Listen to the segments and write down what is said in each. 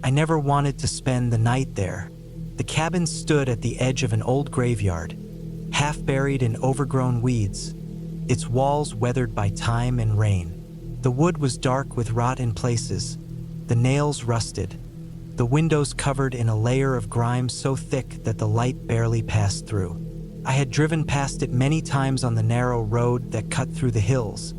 I never wanted to spend the night there. The cabin stood at the edge of an old graveyard, half buried in overgrown weeds, its walls weathered by time and rain. The wood was dark with rot in places, the nails rusted, the windows covered in a layer of grime so thick that the light barely passed through. I had driven past it many times on the narrow road that cut through the hills,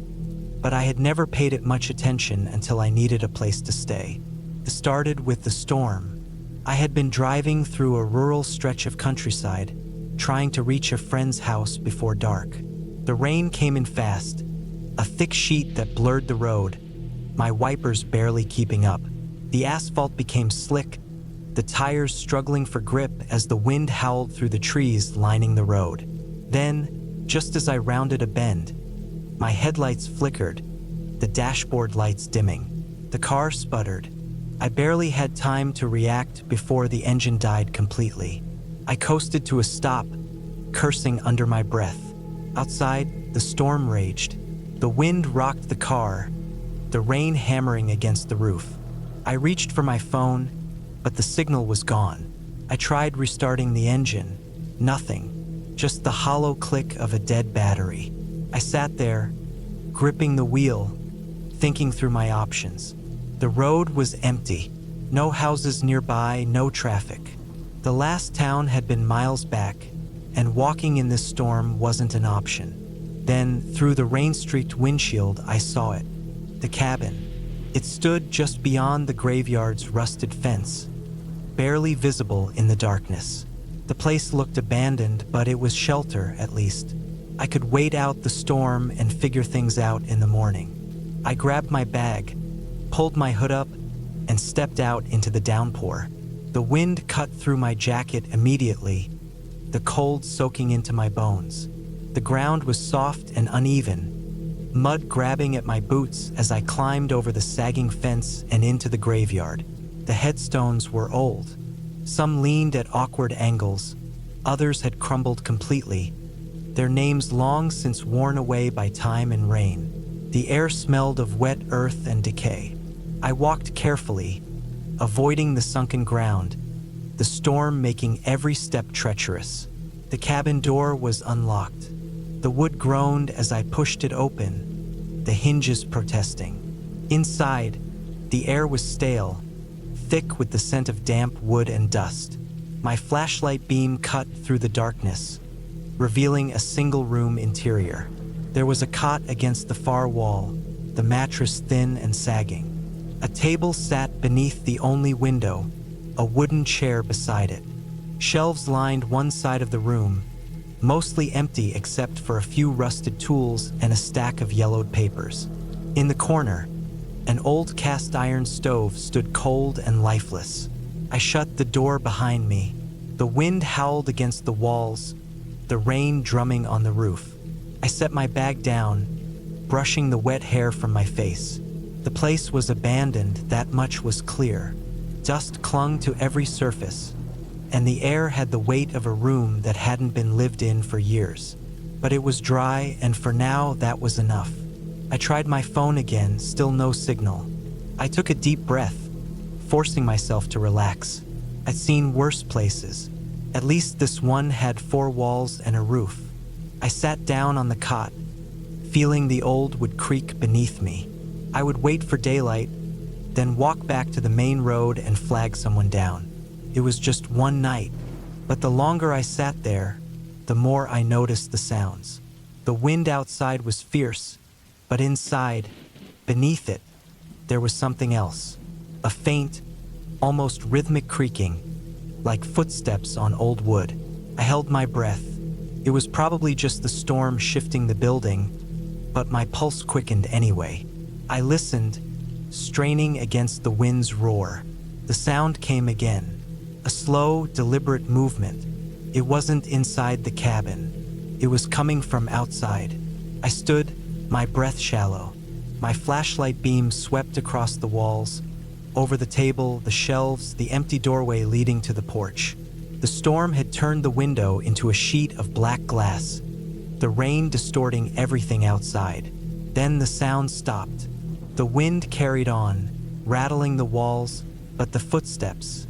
but I had never paid it much attention until I needed a place to stay. It started with the storm. I had been driving through a rural stretch of countryside, trying to reach a friend's house before dark. The rain came in fast, a thick sheet that blurred the road, my wipers barely keeping up. The asphalt became slick, the tires struggling for grip as the wind howled through the trees lining the road. Then, just as I rounded a bend, my headlights flickered, the dashboard lights dimming. The car sputtered. I barely had time to react before the engine died completely. I coasted to a stop, cursing under my breath. Outside, the storm raged. The wind rocked the car, the rain hammering against the roof. I reached for my phone, but the signal was gone. I tried restarting the engine. Nothing, just the hollow click of a dead battery. I sat there, gripping the wheel, thinking through my options. The road was empty. No houses nearby, no traffic. The last town had been miles back, and walking in this storm wasn't an option. Then, through the rain-streaked windshield, I saw it. The cabin. It stood just beyond the graveyard's rusted fence, barely visible in the darkness. The place looked abandoned, but it was shelter, at least. I could wait out the storm and figure things out in the morning. I grabbed my bag, pulled my hood up, and stepped out into the downpour. The wind cut through my jacket immediately, the cold soaking into my bones. The ground was soft and uneven, mud grabbing at my boots as I climbed over the sagging fence and into the graveyard. The headstones were old. Some leaned at awkward angles, others had crumbled completely, their names long since worn away by time and rain. The air smelled of wet earth and decay. I walked carefully, avoiding the sunken ground, the storm making every step treacherous. The cabin door was unlocked. The wood groaned as I pushed it open, the hinges protesting. Inside, the air was stale, thick with the scent of damp wood and dust. My flashlight beam cut through the darkness, revealing a single-room interior. There was a cot against the far wall, the mattress thin and sagging. A table sat beneath the only window, a wooden chair beside it. Shelves lined one side of the room, mostly empty except for a few rusted tools and a stack of yellowed papers. In the corner, an old cast-iron stove stood cold and lifeless. I shut the door behind me. The wind howled against the walls, the rain drumming on the roof. I set my bag down, brushing the wet hair from my face. The place was abandoned, that much was clear. Dust clung to every surface, and the air had the weight of a room that hadn't been lived in for years. But it was dry, and for now, that was enough. I tried my phone again, still no signal. I took a deep breath, forcing myself to relax. I'd seen worse places. At least this one had 4 walls and a roof. I sat down on the cot, feeling the old wood creak beneath me. I would wait for daylight, then walk back to the main road and flag someone down. It was just one night, but the longer I sat there, the more I noticed the sounds. The wind outside was fierce, but inside, beneath it, there was something else. A faint, almost rhythmic creaking, like footsteps on old wood. I held my breath. It was probably just the storm shifting the building, but my pulse quickened anyway. I listened, straining against the wind's roar. The sound came again, a slow, deliberate movement. It wasn't inside the cabin. It was coming from outside. I stood, my breath shallow. My flashlight beam swept across the walls, over the table, the shelves, the empty doorway leading to the porch. The storm had turned the window into a sheet of black glass, the rain distorting everything outside. Then the sound stopped. The wind carried on, rattling the walls, but the footsteps,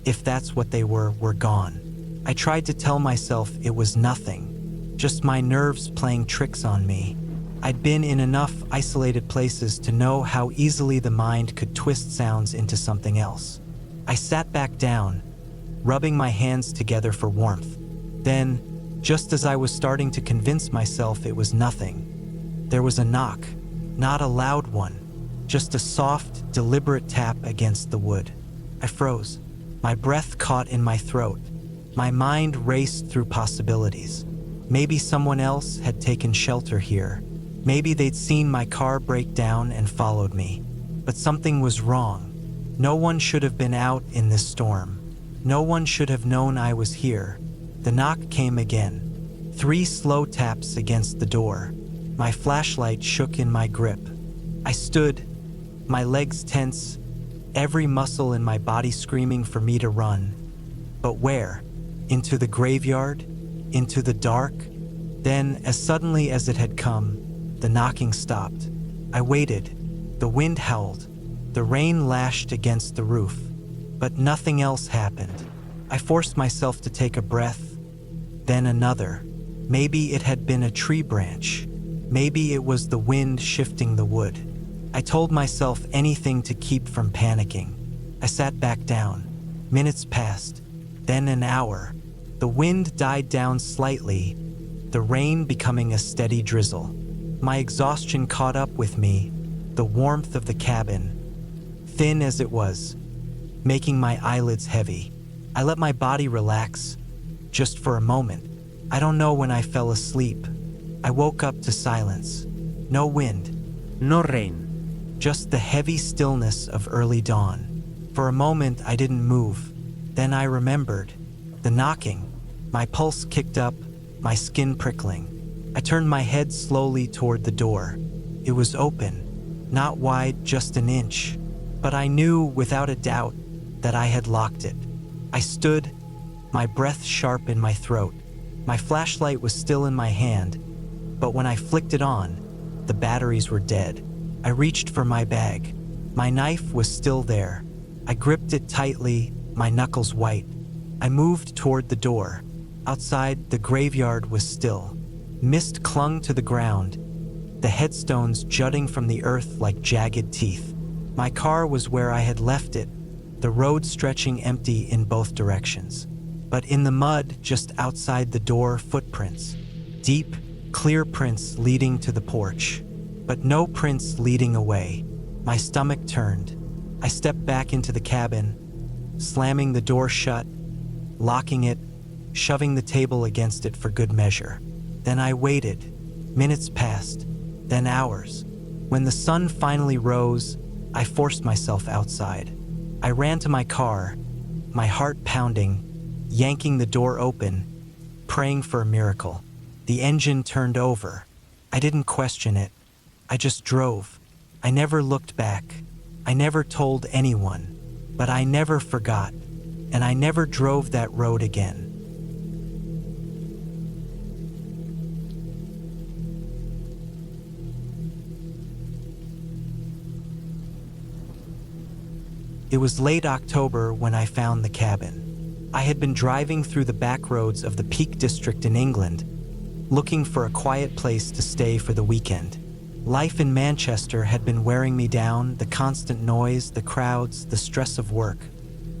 if that's what they were gone. I tried to tell myself it was nothing, just my nerves playing tricks on me. I'd been in enough isolated places to know how easily the mind could twist sounds into something else. I sat back down, rubbing my hands together for warmth. Then, just as I was starting to convince myself it was nothing, there was a knock, not a loud one, just a soft, deliberate tap against the wood. I froze. My breath caught in my throat. My mind raced through possibilities. Maybe someone else had taken shelter here. Maybe they'd seen my car break down and followed me. But something was wrong. No one should have been out in this storm. No one should have known I was here. The knock came again. 3 slow taps against the door. My flashlight shook in my grip. I stood, my legs tense, every muscle in my body screaming for me to run. But where? Into the graveyard? Into the dark? Then, as suddenly as it had come, the knocking stopped. I waited. The wind howled. The rain lashed against the roof. But nothing else happened. I forced myself to take a breath, then another. Maybe it had been a tree branch. Maybe it was the wind shifting the wood. I told myself anything to keep from panicking. I sat back down. Minutes passed, then an hour. The wind died down slightly, the rain becoming a steady drizzle. My exhaustion caught up with me, the warmth of the cabin, thin as it was, making my eyelids heavy. I let my body relax, just for a moment. I don't know when I fell asleep. I woke up to silence. No wind. No rain. Just the heavy stillness of early dawn. For a moment, I didn't move. Then I remembered. The knocking. My pulse kicked up, my skin prickling. I turned my head slowly toward the door. It was open. Not wide, just an inch. But I knew, without a doubt, that I had locked it. I stood, my breath sharp in my throat. My flashlight was still in my hand, but when I flicked it on, the batteries were dead. I reached for my bag. My knife was still there. I gripped it tightly, my knuckles white. I moved toward the door. Outside, the graveyard was still. Mist clung to the ground, the headstones jutting from the earth like jagged teeth. My car was where I had left it, the road stretching empty in both directions. But in the mud just outside the door, footprints. Deep, clear prints leading to the porch. But no prints leading away. My stomach turned. I stepped back into the cabin, slamming the door shut, locking it, shoving the table against it for good measure. Then I waited. Minutes passed, then hours. When the sun finally rose, I forced myself outside. I ran to my car, my heart pounding, yanking the door open, praying for a miracle. The engine turned over. I didn't question it. I just drove. I never looked back. I never told anyone. But I never forgot. And I never drove that road again. It was late October when I found the cabin. I had been driving through the back roads of the Peak District in England, looking for a quiet place to stay for the weekend. Life in Manchester had been wearing me down, the constant noise, the crowds, the stress of work.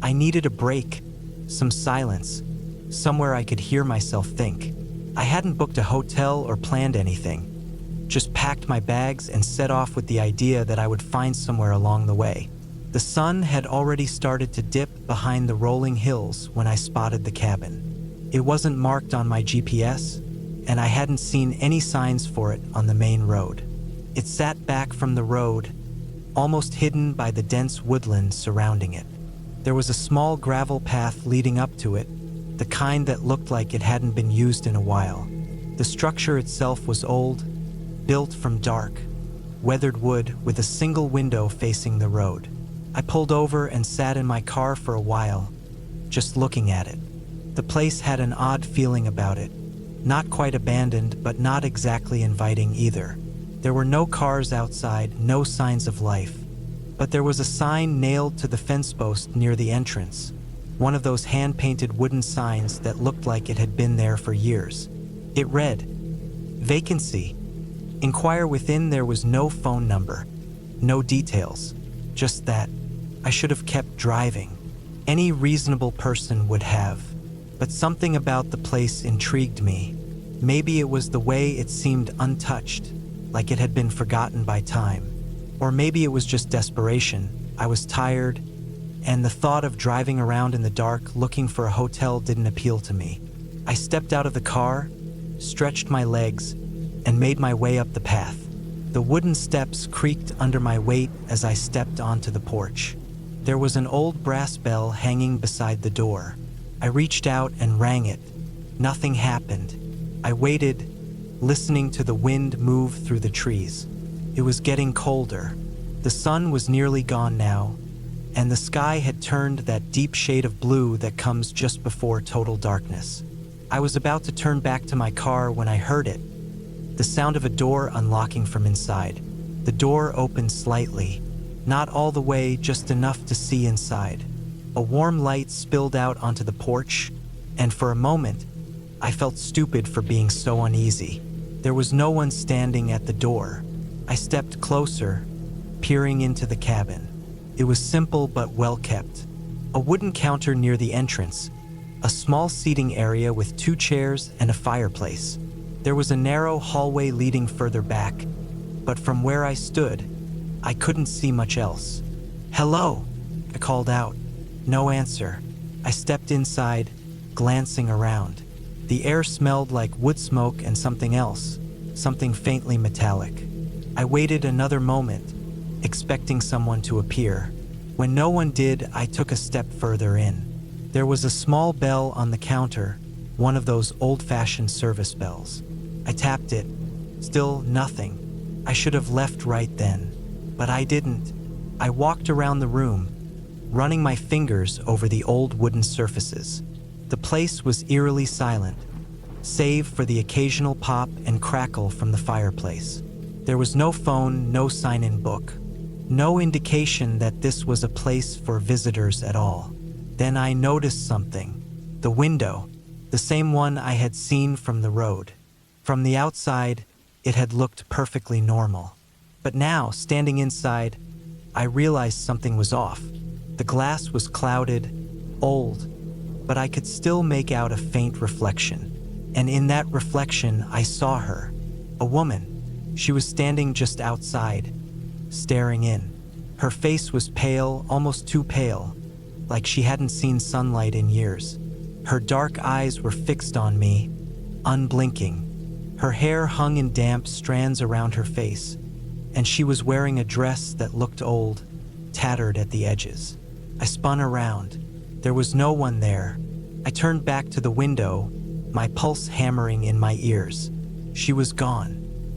I needed a break, some silence, somewhere I could hear myself think. I hadn't booked a hotel or planned anything, just packed my bags and set off with the idea that I would find somewhere along the way. The sun had already started to dip behind the rolling hills when I spotted the cabin. It wasn't marked on my GPS, and I hadn't seen any signs for it on the main road. It sat back from the road, almost hidden by the dense woodland surrounding it. There was a small gravel path leading up to it, the kind that looked like it hadn't been used in a while. The structure itself was old, built from dark, weathered wood with a single window facing the road. I pulled over and sat in my car for a while, just looking at it. The place had an odd feeling about it. Not quite abandoned, but not exactly inviting either. There were no cars outside, no signs of life. but there was a sign nailed to the fence post near the entrance, one of those hand-painted wooden signs that looked like it had been there for years. It read, "Vacancy. Inquire within." There was no phone number, no details, just that. I should have kept driving. Any reasonable person would have. But something about the place intrigued me. Maybe it was the way it seemed untouched, like it had been forgotten by time. Or maybe it was just desperation. I was tired, and the thought of driving around in the dark looking for a hotel didn't appeal to me. I stepped out of the car, stretched my legs, and made my way up the path. The wooden steps creaked under my weight as I stepped onto the porch. There was an old brass bell hanging beside the door. I reached out and rang it. Nothing happened. I waited, listening to the wind move through the trees. It was getting colder. The sun was nearly gone now, and the sky had turned that deep shade of blue that comes just before total darkness. I was about to turn back to my car when I heard it. The sound of a door unlocking from inside. The door opened slightly, not all the way, just enough to see inside. A warm light spilled out onto the porch, and for a moment, I felt stupid for being so uneasy. There was no one standing at the door. I stepped closer, peering into the cabin. It was simple but well kept. A wooden counter near the entrance, a small seating area with 2 chairs and a fireplace. There was a narrow hallway leading further back, but from where I stood, I couldn't see much else. "Hello," I called out. No answer. I stepped inside, glancing around. The air smelled like wood smoke and something else, something faintly metallic. I waited another moment, expecting someone to appear. When no one did, I took a step further in. There was a small bell on the counter, one of those old-fashioned service bells. I tapped it. Still nothing. I should have left right then, but I didn't. I walked around the room, running my fingers over the old wooden surfaces. The place was eerily silent, save for the occasional pop and crackle from the fireplace. There was no phone, no sign-in book, no indication that this was a place for visitors at all. Then I noticed something. The window, the same one I had seen from the road. From the outside, it had looked perfectly normal. But now, standing inside, I realized something was off. The glass was clouded, old, but I could still make out a faint reflection. And in that reflection, I saw her, a woman. She was standing just outside, staring in. Her face was pale, almost too pale, like she hadn't seen sunlight in years. Her dark eyes were fixed on me, unblinking. Her hair hung in damp strands around her face, and she was wearing a dress that looked old, tattered at the edges. I spun around. There was no one there. I turned back to the window, my pulse hammering in my ears. She was gone.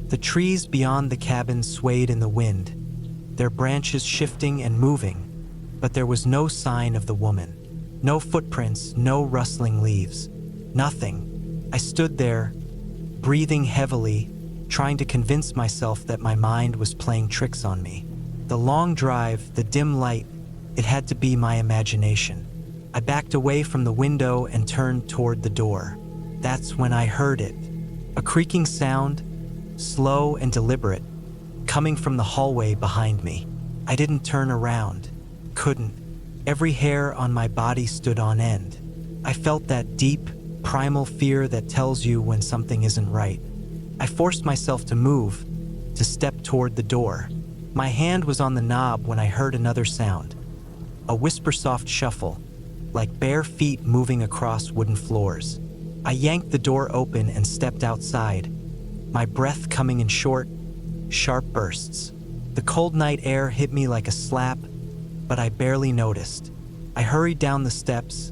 The trees beyond the cabin swayed in the wind, their branches shifting and moving, but there was no sign of the woman. No footprints, no rustling leaves. Nothing. I stood there, breathing heavily, trying to convince myself that my mind was playing tricks on me. The long drive, the dim light, it had to be my imagination. I backed away from the window and turned toward the door. That's when I heard it. A creaking sound, slow and deliberate, coming from the hallway behind me. I didn't turn around. Couldn't. Every hair on my body stood on end. I felt that deep, primal fear that tells you when something isn't right. I forced myself to move, to step toward the door. My hand was on the knob when I heard another sound. A whisper-soft shuffle, like bare feet moving across wooden floors. I yanked the door open and stepped outside, my breath coming in short, sharp bursts. The cold night air hit me like a slap, but I barely noticed. I hurried down the steps,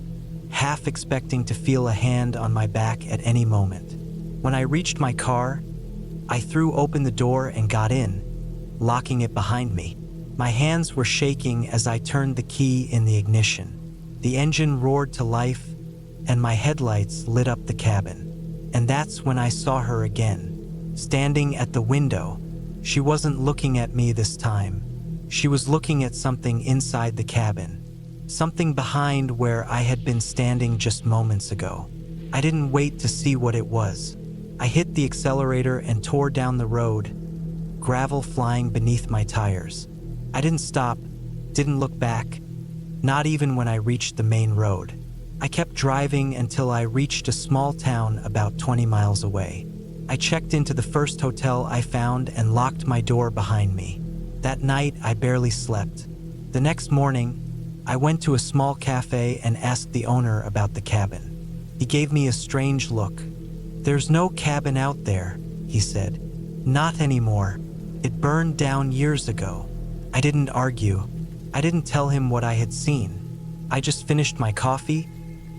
half expecting to feel a hand on my back at any moment. When I reached my car, I threw open the door and got in, locking it behind me. My hands were shaking as I turned the key in the ignition. The engine roared to life, and my headlights lit up the cabin. And that's when I saw her again, standing at the window. She wasn't looking at me this time. She was looking at something inside the cabin, something behind where I had been standing just moments ago. I didn't wait to see what it was. I hit the accelerator and tore down the road, gravel flying beneath my tires. I didn't stop, didn't look back, not even when I reached the main road. I kept driving until I reached a small town about 20 miles away. I checked into the first hotel I found and locked my door behind me. That night, I barely slept. The next morning, I went to a small cafe and asked the owner about the cabin. He gave me a strange look. "There's no cabin out there," he said. "Not anymore. It burned down years ago." I didn't argue. I didn't tell him what I had seen. I just finished my coffee,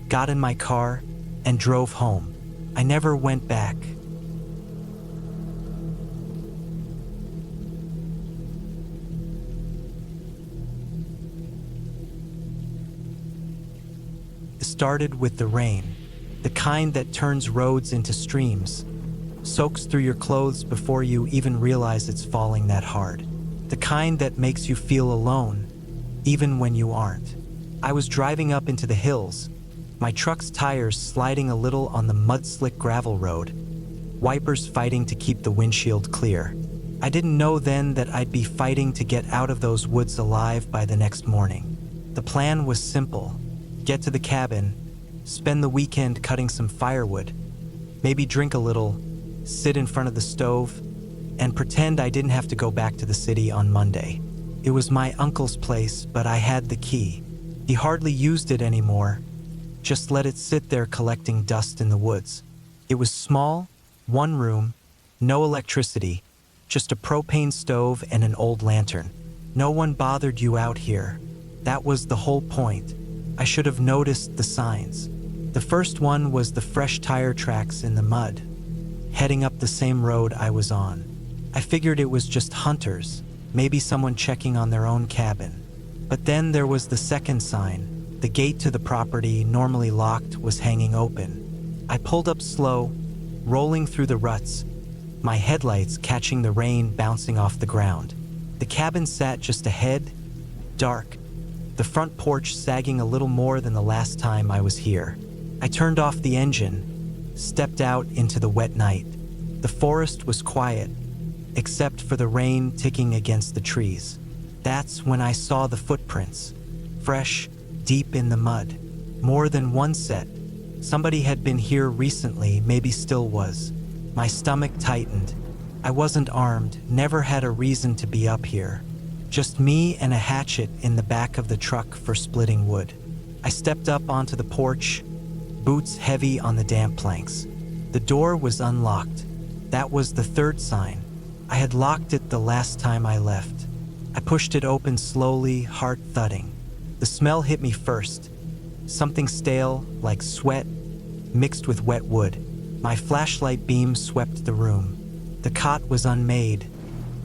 got in my car, and drove home. I never went back. It started with the rain, the kind that turns roads into streams, soaks through your clothes before you even realize it's falling that hard. The kind that makes you feel alone, even when you aren't. I was driving up into the hills, my truck's tires sliding a little on the mud-slick gravel road, wipers fighting to keep the windshield clear. I didn't know then that I'd be fighting to get out of those woods alive by the next morning. The plan was simple: get to the cabin, spend the weekend cutting some firewood, maybe drink a little, sit in front of the stove, and pretend I didn't have to go back to the city on Monday. It was my uncle's place, but I had the key. He hardly used it anymore, just let it sit there collecting dust in the woods. It was small, one room, no electricity, just a propane stove and an old lantern. No one bothered you out here. That was the whole point. I should have noticed the signs. The first one was the fresh tire tracks in the mud, heading up the same road I was on. I figured it was just hunters, maybe someone checking on their own cabin. But then there was the second sign. The gate to the property, normally locked, was hanging open. I pulled up slow, rolling through the ruts, my headlights catching the rain bouncing off the ground. The cabin sat just ahead, dark, the front porch sagging a little more than the last time I was here. I turned off the engine, stepped out into the wet night. The forest was quiet, except for the rain ticking against the trees. That's when I saw the footprints, fresh, deep in the mud. More than one set. Somebody had been here recently, maybe still was. My stomach tightened. I wasn't armed, never had a reason to be up here. Just me and a hatchet in the back of the truck for splitting wood. I stepped up onto the porch, boots heavy on the damp planks. The door was unlocked. That was the third sign. I had locked it the last time I left. I pushed it open slowly, heart thudding. The smell hit me first. Something stale, like sweat, mixed with wet wood. My flashlight beam swept the room. The cot was unmade.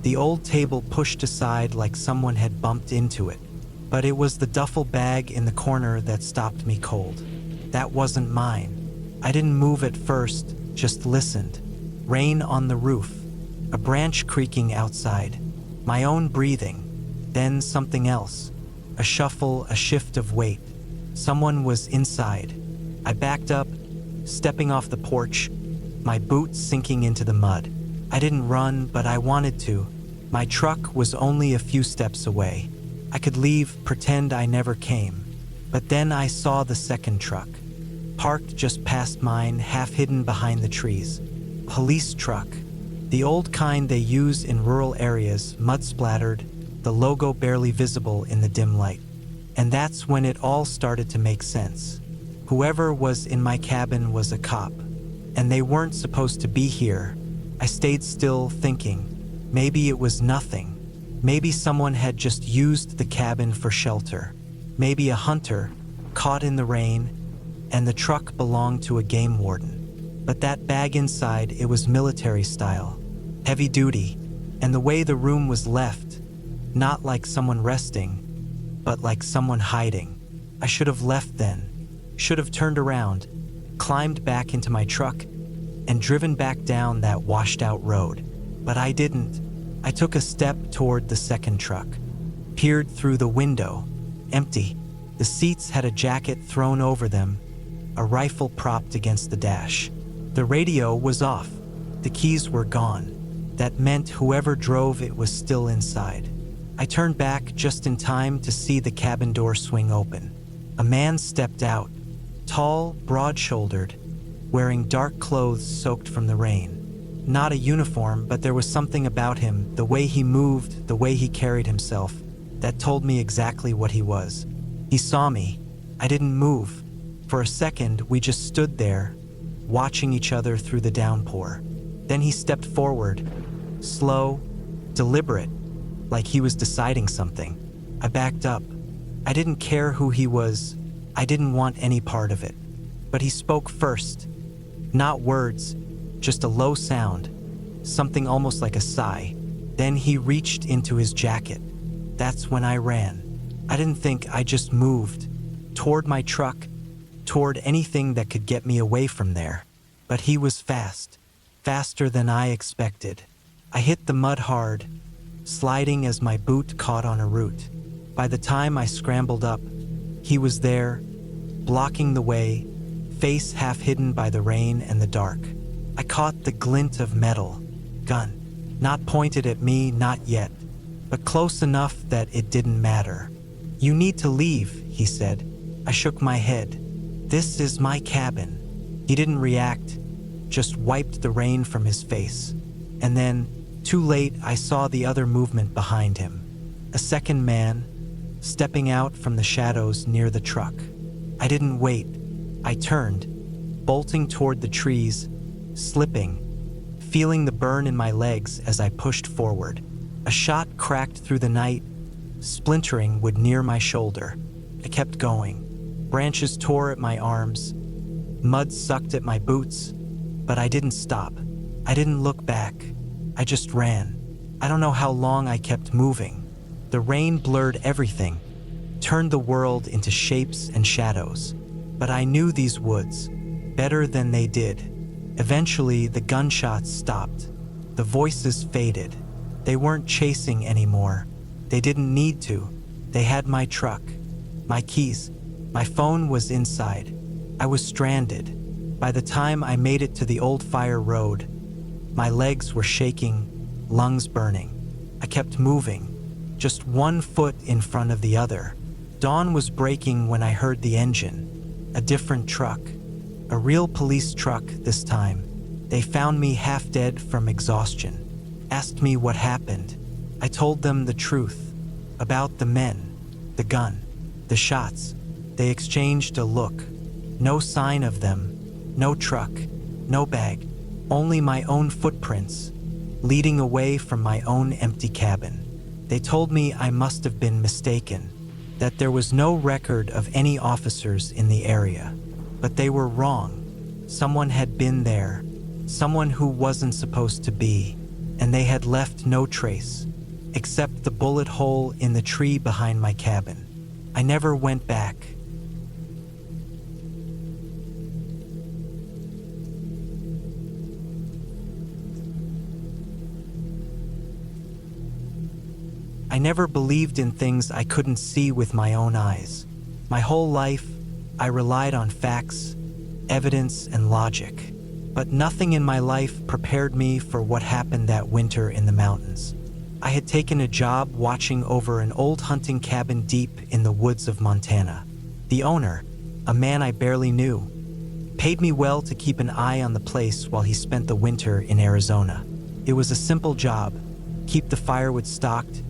The old table pushed aside like someone had bumped into it. But it was the duffel bag in the corner that stopped me cold. That wasn't mine. I didn't move at first, just listened. Rain on the roof. A branch creaking outside. My own breathing. Then something else. A shuffle, a shift of weight. Someone was inside. I backed up, stepping off the porch, my boots sinking into the mud. I didn't run, but I wanted to. My truck was only a few steps away. I could leave, pretend I never came. But then I saw the second truck, parked just past mine, half hidden behind the trees. Police truck. The old kind they use in rural areas, mud-splattered, the logo barely visible in the dim light. And that's when it all started to make sense. Whoever was in my cabin was a cop, and they weren't supposed to be here. I stayed still, thinking. Maybe it was nothing. Maybe someone had just used the cabin for shelter. Maybe a hunter, caught in the rain, and the truck belonged to a game warden. But that bag inside, it was military style, heavy duty, and the way the room was left, not like someone resting, but like someone hiding. I should have left then, should have turned around, climbed back into my truck, and driven back down that washed out road. But I didn't. I took a step toward the second truck. peered through the window. Empty. The seats had a jacket thrown over them, a rifle propped against the dash. The radio was off. The keys were gone. That meant whoever drove it was still inside. I turned back just in time to see the cabin door swing open. A man stepped out, tall, broad-shouldered, wearing dark clothes soaked from the rain. Not a uniform, but there was something about him, the way he moved, the way he carried himself, that told me exactly what he was. He saw me. I didn't move. For a second, we just stood there, watching each other through the downpour. Then he stepped forward, slow, deliberate, like he was deciding something. I backed up. I didn't care who he was. I didn't want any part of it. But he spoke first. Not words, just a low sound, something almost like a sigh. Then he reached into his jacket. That's when I ran. I didn't think, I just moved. Toward my truck, toward anything that could get me away from there. But he was fast, faster than I expected. I hit the mud hard, sliding as my boot caught on a root. By the time I scrambled up, he was there, blocking the way, face half hidden by the rain and the dark. I caught the glint of metal, gun, not pointed at me, not yet, but close enough that it didn't matter. "You need to leave," he said. I shook my head. "This is my cabin." He didn't react, just wiped the rain from his face. And then, too late, I saw the other movement behind him. A second man, stepping out from the shadows near the truck. I didn't wait. I turned, bolting toward the trees, slipping, feeling the burn in my legs as I pushed forward. A shot cracked through the night, splintering wood near my shoulder. I kept going. Branches tore at my arms, mud sucked at my boots, but I didn't stop. I didn't look back. I just ran. I don't know how long I kept moving. The rain blurred everything, turned the world into shapes and shadows. But I knew these woods better than they did. Eventually, the gunshots stopped. The voices faded. They weren't chasing anymore. They didn't need to. They had my truck, my keys. My phone was inside. I was stranded. By the time I made it to the old fire road, my legs were shaking, lungs burning. I kept moving, just one foot in front of the other. Dawn was breaking when I heard the engine. A different truck. A real police truck this time. They found me half dead from exhaustion. Asked me what happened. I told them the truth. About the men, the gun, the shots. They exchanged a look. No sign of them. No truck. No bag. Only my own footprints, leading away from my own empty cabin. They told me I must have been mistaken, that there was no record of any officers in the area. But they were wrong. Someone had been there, someone who wasn't supposed to be, and they had left no trace, except the bullet hole in the tree behind my cabin. I never went back. I never believed in things I couldn't see with my own eyes. My whole life, I relied on facts, evidence, and logic. But nothing in my life prepared me for what happened that winter in the mountains. I had taken a job watching over an old hunting cabin deep in the woods of Montana. The owner, a man I barely knew, paid me well to keep an eye on the place while he spent the winter in Arizona. It was a simple job: keep the firewood stocked,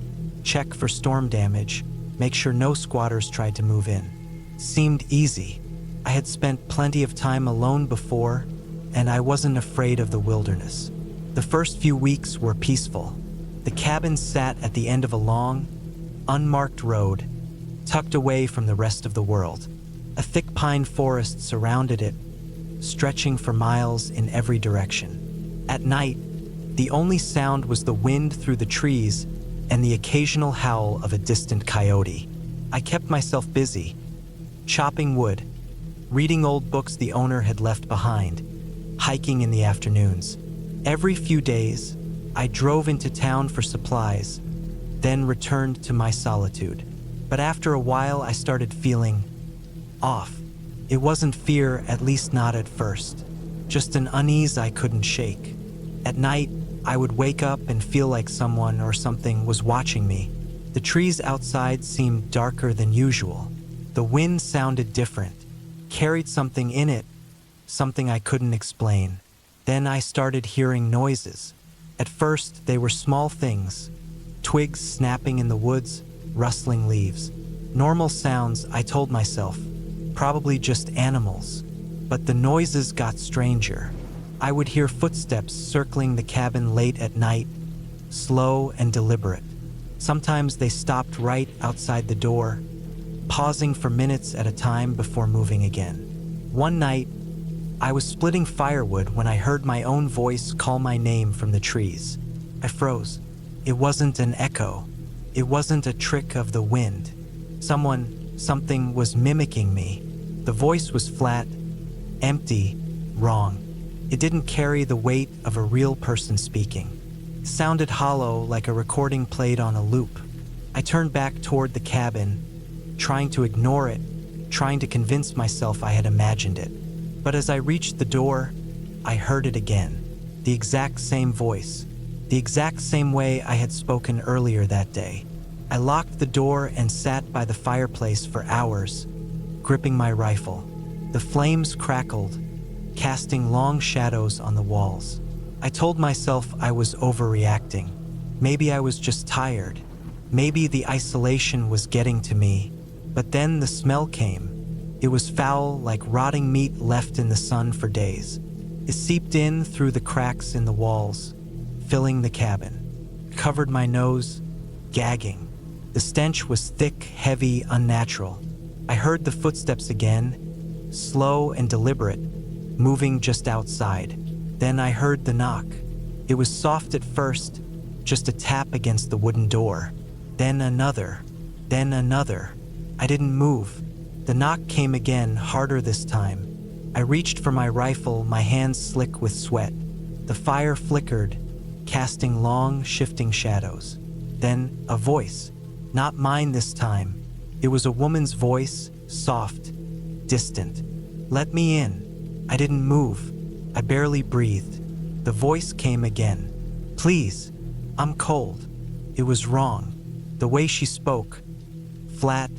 check for storm damage, make sure no squatters tried to move in. Seemed easy. I had spent plenty of time alone before, and I wasn't afraid of the wilderness. The first few weeks were peaceful. The cabin sat at the end of a long, unmarked road, tucked away from the rest of the world. A thick pine forest surrounded it, stretching for miles in every direction. At night, the only sound was the wind through the trees and the occasional howl of a distant coyote. I kept myself busy, chopping wood, reading old books the owner had left behind, hiking in the afternoons. Every few days, I drove into town for supplies, then returned to my solitude. But after a while, I started feeling off. It wasn't fear, at least not at first, just an unease I couldn't shake. At night, I would wake up and feel like someone or something was watching me. The trees outside seemed darker than usual. The wind sounded different, carried something in it, something I couldn't explain. Then I started hearing noises. At first, they were small things, twigs snapping in the woods, rustling leaves. Normal sounds, I told myself, probably just animals. But the noises got stranger. I would hear footsteps circling the cabin late at night, slow and deliberate. Sometimes they stopped right outside the door, pausing for minutes at a time before moving again. One night, I was splitting firewood when I heard my own voice call my name from the trees. I froze. It wasn't an echo. It wasn't a trick of the wind. Something was mimicking me. The voice was flat, empty, wrong. It didn't carry the weight of a real person speaking. It sounded hollow, like a recording played on a loop. I turned back toward the cabin, trying to ignore it, trying to convince myself I had imagined it. But as I reached the door, I heard it again. The exact same voice, the exact same way I had spoken earlier that day. I locked the door and sat by the fireplace for hours, gripping my rifle. The flames crackled, casting long shadows on the walls. I told myself I was overreacting. Maybe I was just tired. Maybe the isolation was getting to me. But then the smell came. It was foul, like rotting meat left in the sun for days. It seeped in through the cracks in the walls, filling the cabin. It covered my nose, gagging. The stench was thick, heavy, unnatural. I heard the footsteps again, slow and deliberate, moving just outside. Then I heard the knock. It was soft at first, just a tap against the wooden door. Then another. Then another. I didn't move. The knock came again, harder this time. I reached for my rifle, my hands slick with sweat. The fire flickered, casting long, shifting shadows. Then a voice. Not mine this time. It was a woman's voice, soft, distant. "Let me in." I didn't move. I barely breathed. The voice came again. "Please, I'm cold." It was wrong. The way she spoke, flat,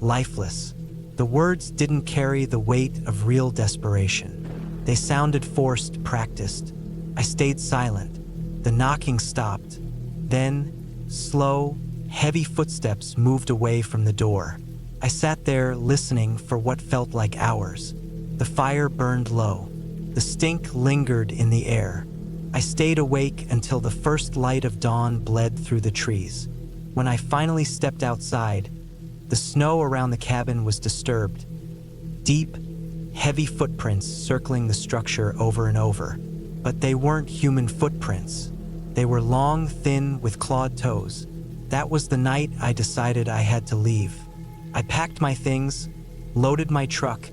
lifeless. The words didn't carry the weight of real desperation. They sounded forced, practiced. I stayed silent. The knocking stopped. Then, slow, heavy footsteps moved away from the door. I sat there listening for what felt like hours. The fire burned low. The stink lingered in the air. I stayed awake until the first light of dawn bled through the trees. When I finally stepped outside, the snow around the cabin was disturbed. Deep, heavy footprints circling the structure over and over. But they weren't human footprints. They were long, thin, with clawed toes. That was the night I decided I had to leave. I packed my things, loaded my truck,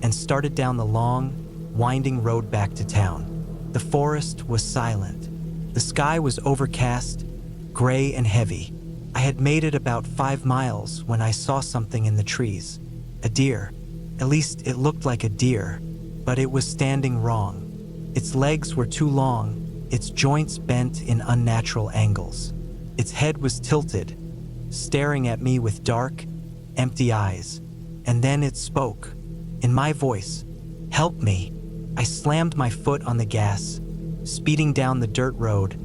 and started down the long, winding road back to town. The forest was silent. The sky was overcast, gray and heavy. I had made it about 5 miles when I saw something in the trees. A deer. At least it looked like a deer, but it was standing wrong. Its legs were too long, its joints bent in unnatural angles. Its head was tilted, staring at me with dark, empty eyes. And then it spoke, in my voice, "Help me." I slammed my foot on the gas, speeding down the dirt road,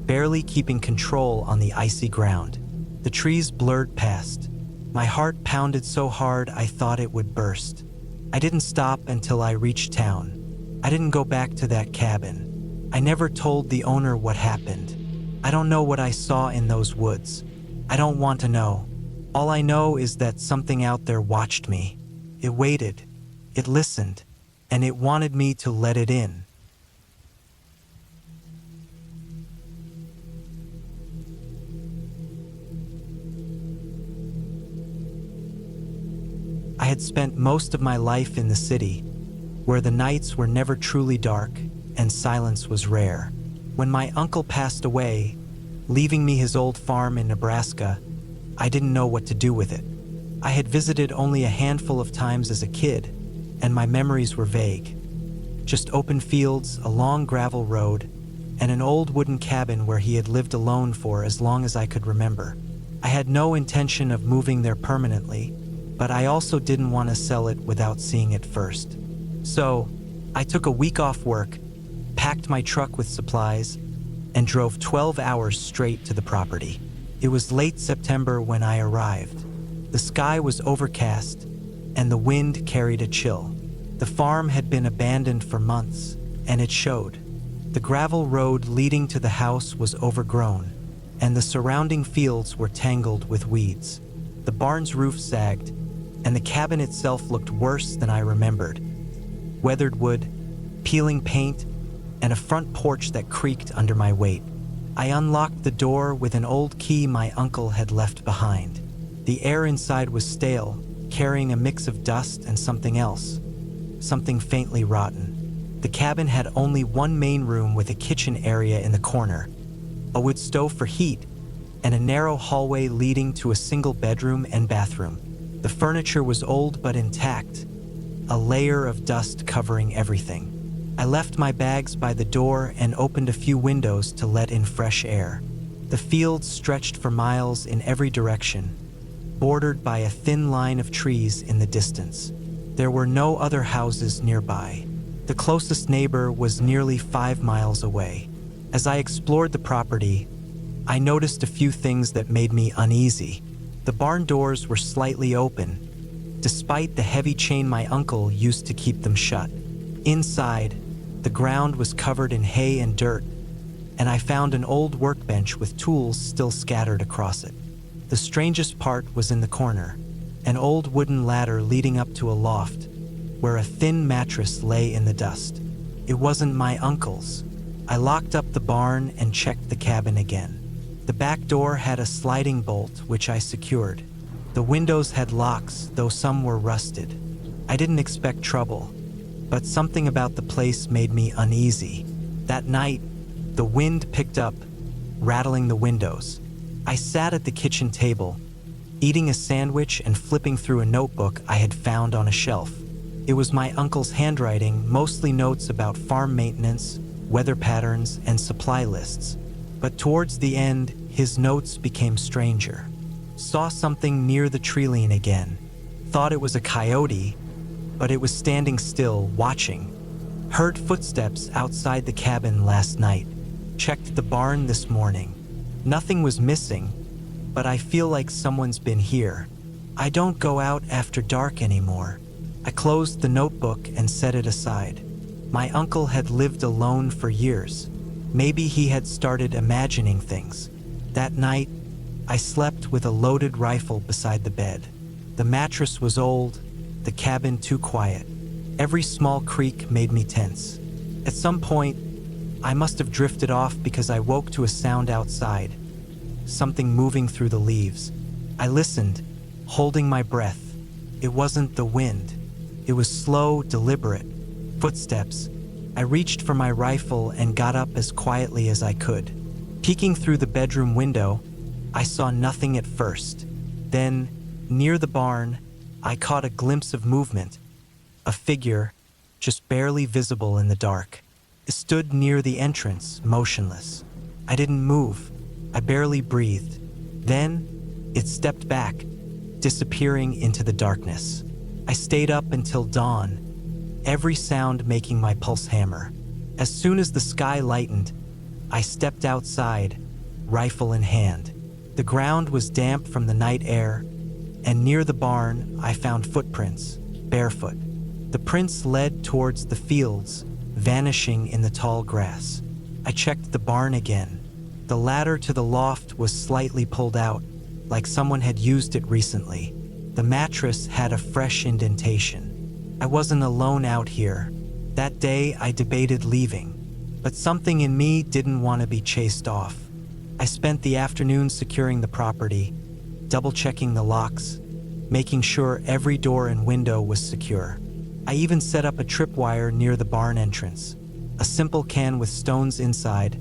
barely keeping control on the icy ground. The trees blurred past. My heart pounded so hard I thought it would burst. I didn't stop until I reached town. I didn't go back to that cabin. I never told the owner what happened. I don't know what I saw in those woods. I don't want to know. All I know is that something out there watched me. It waited. It listened. And it wanted me to let it in. I had spent most of my life in the city, where the nights were never truly dark and silence was rare. When my uncle passed away, leaving me his old farm in Nebraska. I didn't know what to do with it. I had visited only a handful of times as a kid, and my memories were vague. Just open fields, a long gravel road, and an old wooden cabin where he had lived alone for as long as I could remember. I had no intention of moving there permanently, but I also didn't want to sell it without seeing it first. So, I took a week off work, packed my truck with supplies, and drove 12 hours straight to the property. It was late September when I arrived. The sky was overcast, and the wind carried a chill. The farm had been abandoned for months, and it showed. The gravel road leading to the house was overgrown, and the surrounding fields were tangled with weeds. The barn's roof sagged, and the cabin itself looked worse than I remembered. Weathered wood, peeling paint, and a front porch that creaked under my weight. I unlocked the door with an old key my uncle had left behind. The air inside was stale, carrying a mix of dust and something else, something faintly rotten. The cabin had only one main room with a kitchen area in the corner, a wood stove for heat, and a narrow hallway leading to a single bedroom and bathroom. The furniture was old but intact, a layer of dust covering everything. I left my bags by the door and opened a few windows to let in fresh air. The fields stretched for miles in every direction, bordered by a thin line of trees in the distance. There were no other houses nearby. The closest neighbor was nearly 5 miles away. As I explored the property, I noticed a few things that made me uneasy. The barn doors were slightly open, despite the heavy chain my uncle used to keep them shut. Inside, the ground was covered in hay and dirt, and I found an old workbench with tools still scattered across it. The strangest part was in the corner, an old wooden ladder leading up to a loft, where a thin mattress lay in the dust. It wasn't my uncle's. I locked up the barn and checked the cabin again. The back door had a sliding bolt, which I secured. The windows had locks, though some were rusted. I didn't expect trouble, but something about the place made me uneasy. That night, the wind picked up, rattling the windows. I sat at the kitchen table, eating a sandwich and flipping through a notebook I had found on a shelf. It was my uncle's handwriting, mostly notes about farm maintenance, weather patterns, and supply lists. But towards the end, his notes became stranger. Saw something near the tree line again. Thought it was a coyote, but it was standing still, watching. Heard footsteps outside the cabin last night. Checked the barn this morning. Nothing was missing, but I feel like someone's been here. I don't go out after dark anymore. I closed the notebook and set it aside. My uncle had lived alone for years. Maybe he had started imagining things. That night, I slept with a loaded rifle beside the bed. The mattress was old, the cabin too quiet. Every small creak made me tense. At some point, I must have drifted off because I woke to a sound outside, something moving through the leaves. I listened, holding my breath. It wasn't the wind. It was slow, deliberate. Footsteps. I reached for my rifle and got up as quietly as I could. Peeking through the bedroom window, I saw nothing at first. Then, near the barn, I caught a glimpse of movement. A figure, just barely visible in the dark. It stood near the entrance, motionless. I didn't move. I barely breathed. Then, it stepped back, disappearing into the darkness. I stayed up until dawn, every sound making my pulse hammer. As soon as the sky lightened, I stepped outside, rifle in hand. The ground was damp from the night air, and near the barn, I found footprints, barefoot. The prints led towards the fields, vanishing in the tall grass. I checked the barn again. The ladder to the loft was slightly pulled out, like someone had used it recently. The mattress had a fresh indentation. I wasn't alone out here. That day, I debated leaving, but something in me didn't want to be chased off. I spent the afternoon securing the property, double-checking the locks, making sure every door and window was secure. I even set up a tripwire near the barn entrance, a simple can with stones inside,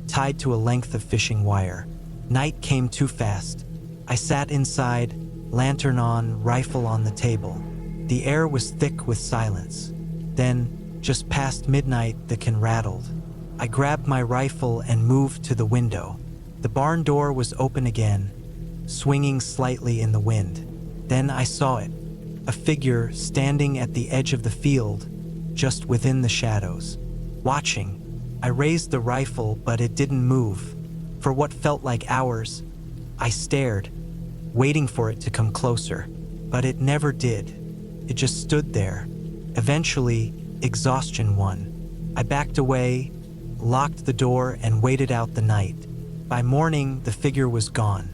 tied to a length of fishing wire. Night came too fast. I sat inside, lantern on, rifle on the table. The air was thick with silence. Then, just past midnight, the can rattled. I grabbed my rifle and moved to the window. The barn door was open again, swinging slightly in the wind. Then I saw it, a figure standing at the edge of the field, just within the shadows. Watching, I raised the rifle, but it didn't move. For what felt like hours, I stared, waiting for it to come closer. But it never did. It just stood there. Eventually, exhaustion won. I backed away, locked the door, and waited out the night. By morning, the figure was gone.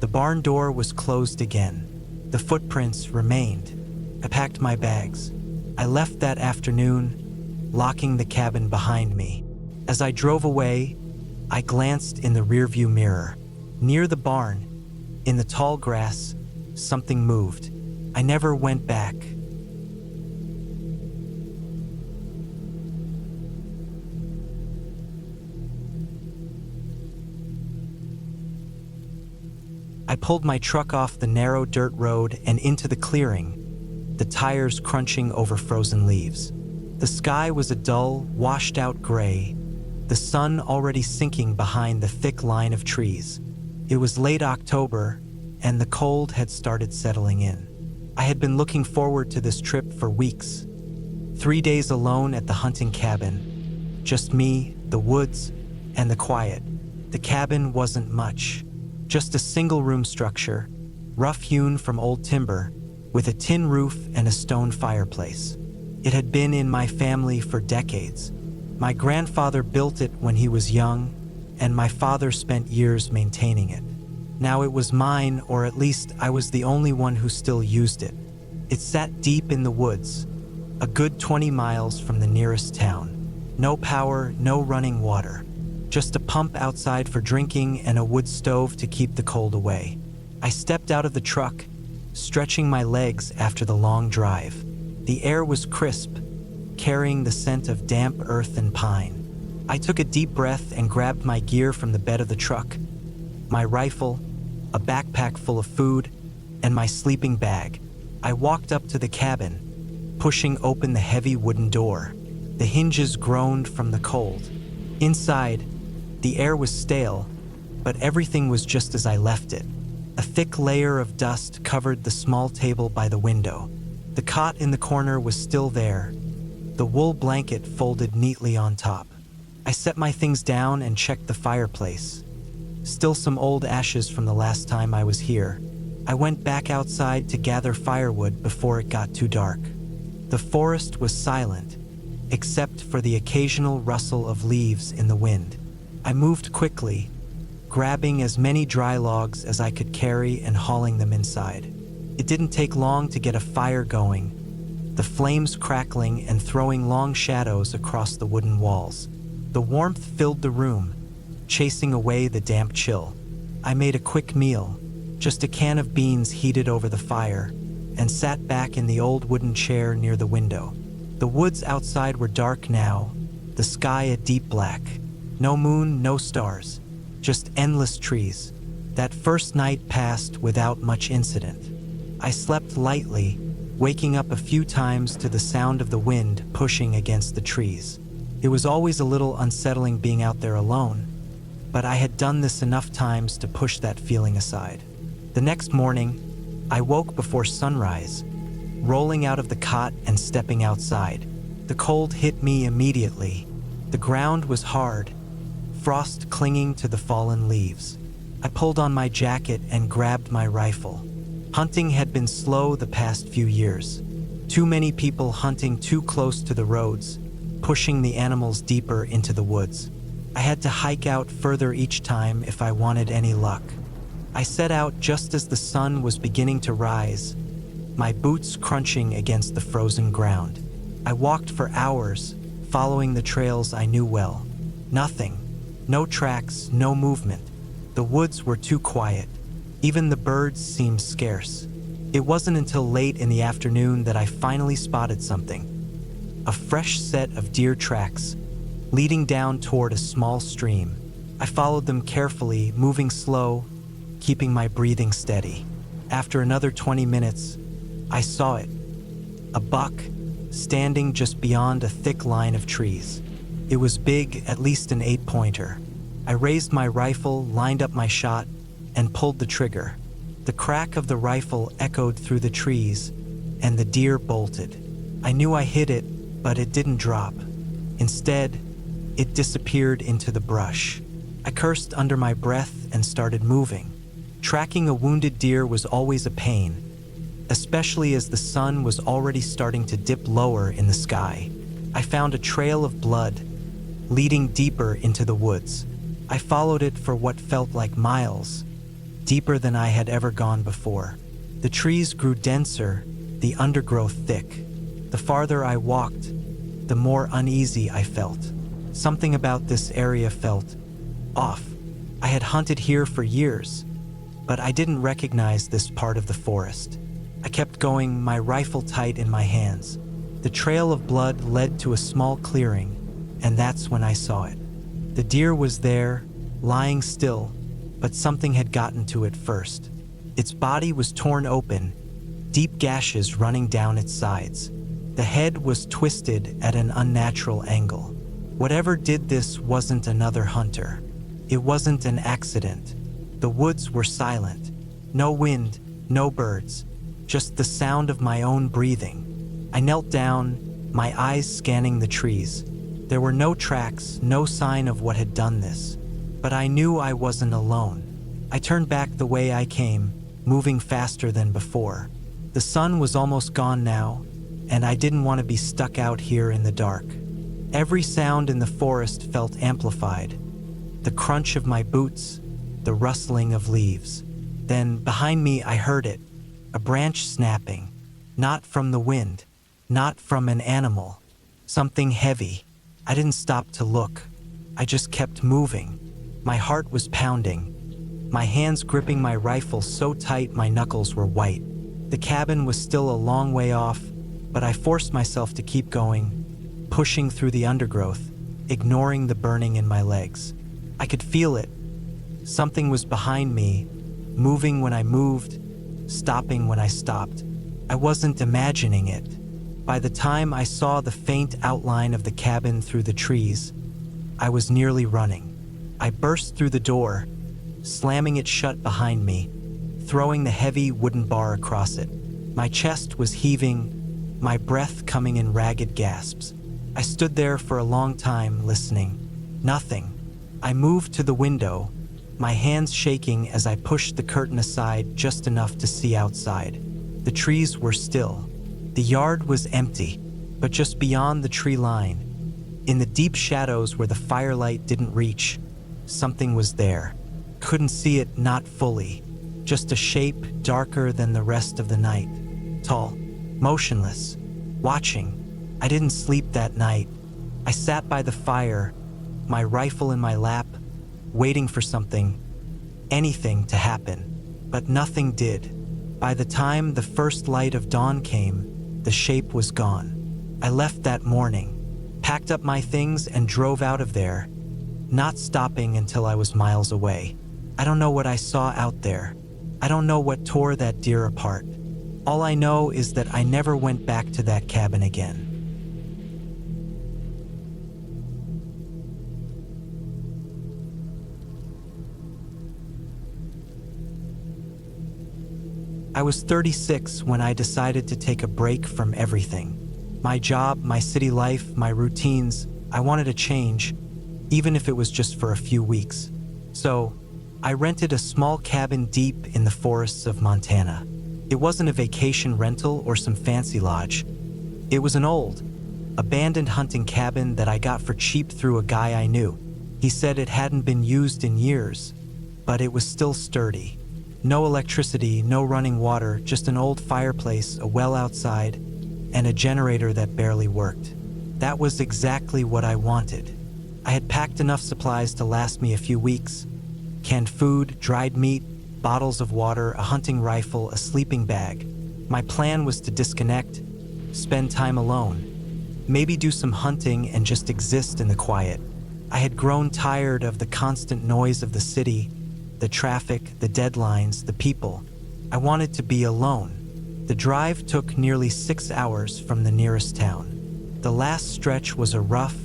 The barn door was closed again. The footprints remained. I packed my bags. I left that afternoon, locking the cabin behind me. As I drove away, I glanced in the rearview mirror. Near the barn, in the tall grass, something moved. I never went back. I pulled my truck off the narrow dirt road and into the clearing, the tires crunching over frozen leaves. The sky was a dull, washed-out gray, the sun already sinking behind the thick line of trees. It was late October, and the cold had started settling in. I had been looking forward to this trip for weeks. 3 days alone at the hunting cabin. Just me, the woods, and the quiet. The cabin wasn't much. Just a single-room structure, rough-hewn from old timber, with a tin roof and a stone fireplace. It had been in my family for decades. My grandfather built it when he was young, and my father spent years maintaining it. Now it was mine, or at least I was the only one who still used it. It sat deep in the woods, a good 20 miles from the nearest town. No power, no running water. Just a pump outside for drinking and a wood stove to keep the cold away. I stepped out of the truck, stretching my legs after the long drive. The air was crisp, carrying the scent of damp earth and pine. I took a deep breath and grabbed my gear from the bed of the truck. My rifle, a backpack full of food, and my sleeping bag. I walked up to the cabin, pushing open the heavy wooden door. The hinges groaned from the cold. Inside, the air was stale, but everything was just as I left it. A thick layer of dust covered the small table by the window. The cot in the corner was still there, the wool blanket folded neatly on top. I set my things down and checked the fireplace. Still some old ashes from the last time I was here. I went back outside to gather firewood before it got too dark. The forest was silent, except for the occasional rustle of leaves in the wind. I moved quickly, grabbing as many dry logs as I could carry and hauling them inside. It didn't take long to get a fire going, the flames crackling and throwing long shadows across the wooden walls. The warmth filled the room, chasing away the damp chill. I made a quick meal, just a can of beans heated over the fire, and sat back in the old wooden chair near the window. The woods outside were dark now, the sky a deep black. No moon, no stars, just endless trees. That first night passed without much incident. I slept lightly, waking up a few times to the sound of the wind pushing against the trees. It was always a little unsettling being out there alone, but I had done this enough times to push that feeling aside. The next morning, I woke before sunrise, rolling out of the cot and stepping outside. The cold hit me immediately. The ground was hard, frost clinging to the fallen leaves. I pulled on my jacket and grabbed my rifle. Hunting had been slow the past few years. Too many people hunting too close to the roads, pushing the animals deeper into the woods. I had to hike out further each time if I wanted any luck. I set out just as the sun was beginning to rise, my boots crunching against the frozen ground. I walked for hours, following the trails I knew well. Nothing. No tracks, no movement. The woods were too quiet. Even the birds seemed scarce. It wasn't until late in the afternoon that I finally spotted something. A fresh set of deer tracks, leading down toward a small stream. I followed them carefully, moving slow, keeping my breathing steady. After another 20 minutes, I saw it. A buck, standing just beyond a thick line of trees. It was big, at least an 8-pointer. I raised my rifle, lined up my shot, and pulled the trigger. The crack of the rifle echoed through the trees, and the deer bolted. I knew I hit it, but it didn't drop. Instead, it disappeared into the brush. I cursed under my breath and started moving. Tracking a wounded deer was always a pain, especially as the sun was already starting to dip lower in the sky. I found a trail of blood leading deeper into the woods. I followed it for what felt like miles, deeper than I had ever gone before. The trees grew denser, the undergrowth thick. The farther I walked, the more uneasy I felt. Something about this area felt off. I had hunted here for years, but I didn't recognize this part of the forest. I kept going, my rifle tight in my hands. The trail of blood led to a small clearing, and that's when I saw it. The deer was there, lying still, but something had gotten to it first. Its body was torn open, deep gashes running down its sides. The head was twisted at an unnatural angle. Whatever did this wasn't another hunter. It wasn't an accident. The woods were silent. No wind, no birds, just the sound of my own breathing. I knelt down, my eyes scanning the trees. There were no tracks, no sign of what had done this. But I knew I wasn't alone. I turned back the way I came, moving faster than before. The sun was almost gone now, and I didn't want to be stuck out here in the dark. Every sound in the forest felt amplified. The crunch of my boots, the rustling of leaves. Then, behind me, I heard it, a branch snapping. Not from the wind, not from an animal. Something heavy. I didn't stop to look. I just kept moving. My heart was pounding. My hands gripping my rifle so tight my knuckles were white. The cabin was still a long way off, but I forced myself to keep going, pushing through the undergrowth, ignoring the burning in my legs. I could feel it. Something was behind me, moving when I moved, stopping when I stopped. I wasn't imagining it. By the time I saw the faint outline of the cabin through the trees, I was nearly running. I burst through the door, slamming it shut behind me, throwing the heavy wooden bar across it. My chest was heaving, my breath coming in ragged gasps. I stood there for a long time, listening. Nothing. I moved to the window, my hands shaking as I pushed the curtain aside just enough to see outside. The trees were still. The yard was empty, but just beyond the tree line, in the deep shadows where the firelight didn't reach, something was there. Couldn't see it, not fully. Just a shape darker than the rest of the night. Tall, motionless, watching. I didn't sleep that night. I sat by the fire, my rifle in my lap, waiting for something, anything to happen. But nothing did. By the time the first light of dawn came, the shape was gone. I left that morning, packed up my things and drove out of there, not stopping until I was miles away. I don't know what I saw out there. I don't know what tore that deer apart. All I know is that I never went back to that cabin again. I was 36 when I decided to take a break from everything. My job, my city life, my routines. I wanted a change, even if it was just for a few weeks. So, I rented a small cabin deep in the forests of Montana. It wasn't a vacation rental or some fancy lodge. It was an old, abandoned hunting cabin that I got for cheap through a guy I knew. He said it hadn't been used in years, but it was still sturdy. No electricity, no running water, just an old fireplace, a well outside, and a generator that barely worked. That was exactly what I wanted. I had packed enough supplies to last me a few weeks. Canned food, dried meat, bottles of water, a hunting rifle, a sleeping bag. My plan was to disconnect, spend time alone, maybe do some hunting and just exist in the quiet. I had grown tired of the constant noise of the city, the traffic, the deadlines, the people. I wanted to be alone. The drive took nearly 6 hours from the nearest town. The last stretch was a rough,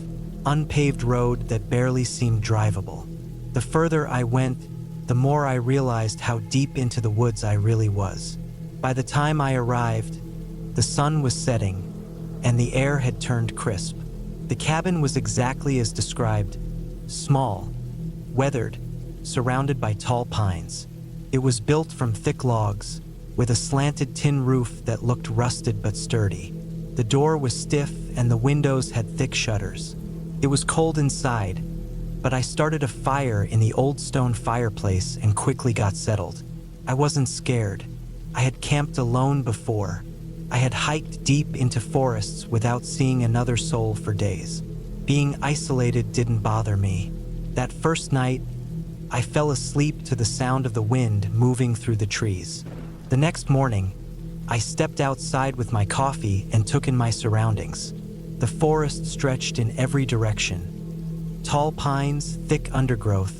unpaved road that barely seemed drivable. The further I went, the more I realized how deep into the woods I really was. By the time I arrived, the sun was setting, and the air had turned crisp. The cabin was exactly as described: small, weathered, surrounded by tall pines. It was built from thick logs, with a slanted tin roof that looked rusted but sturdy. The door was stiff and the windows had thick shutters. It was cold inside, but I started a fire in the old stone fireplace and quickly got settled. I wasn't scared. I had camped alone before. I had hiked deep into forests without seeing another soul for days. Being isolated didn't bother me. That first night, I fell asleep to the sound of the wind moving through the trees. The next morning, I stepped outside with my coffee and took in my surroundings. The forest stretched in every direction. Tall pines, thick undergrowth,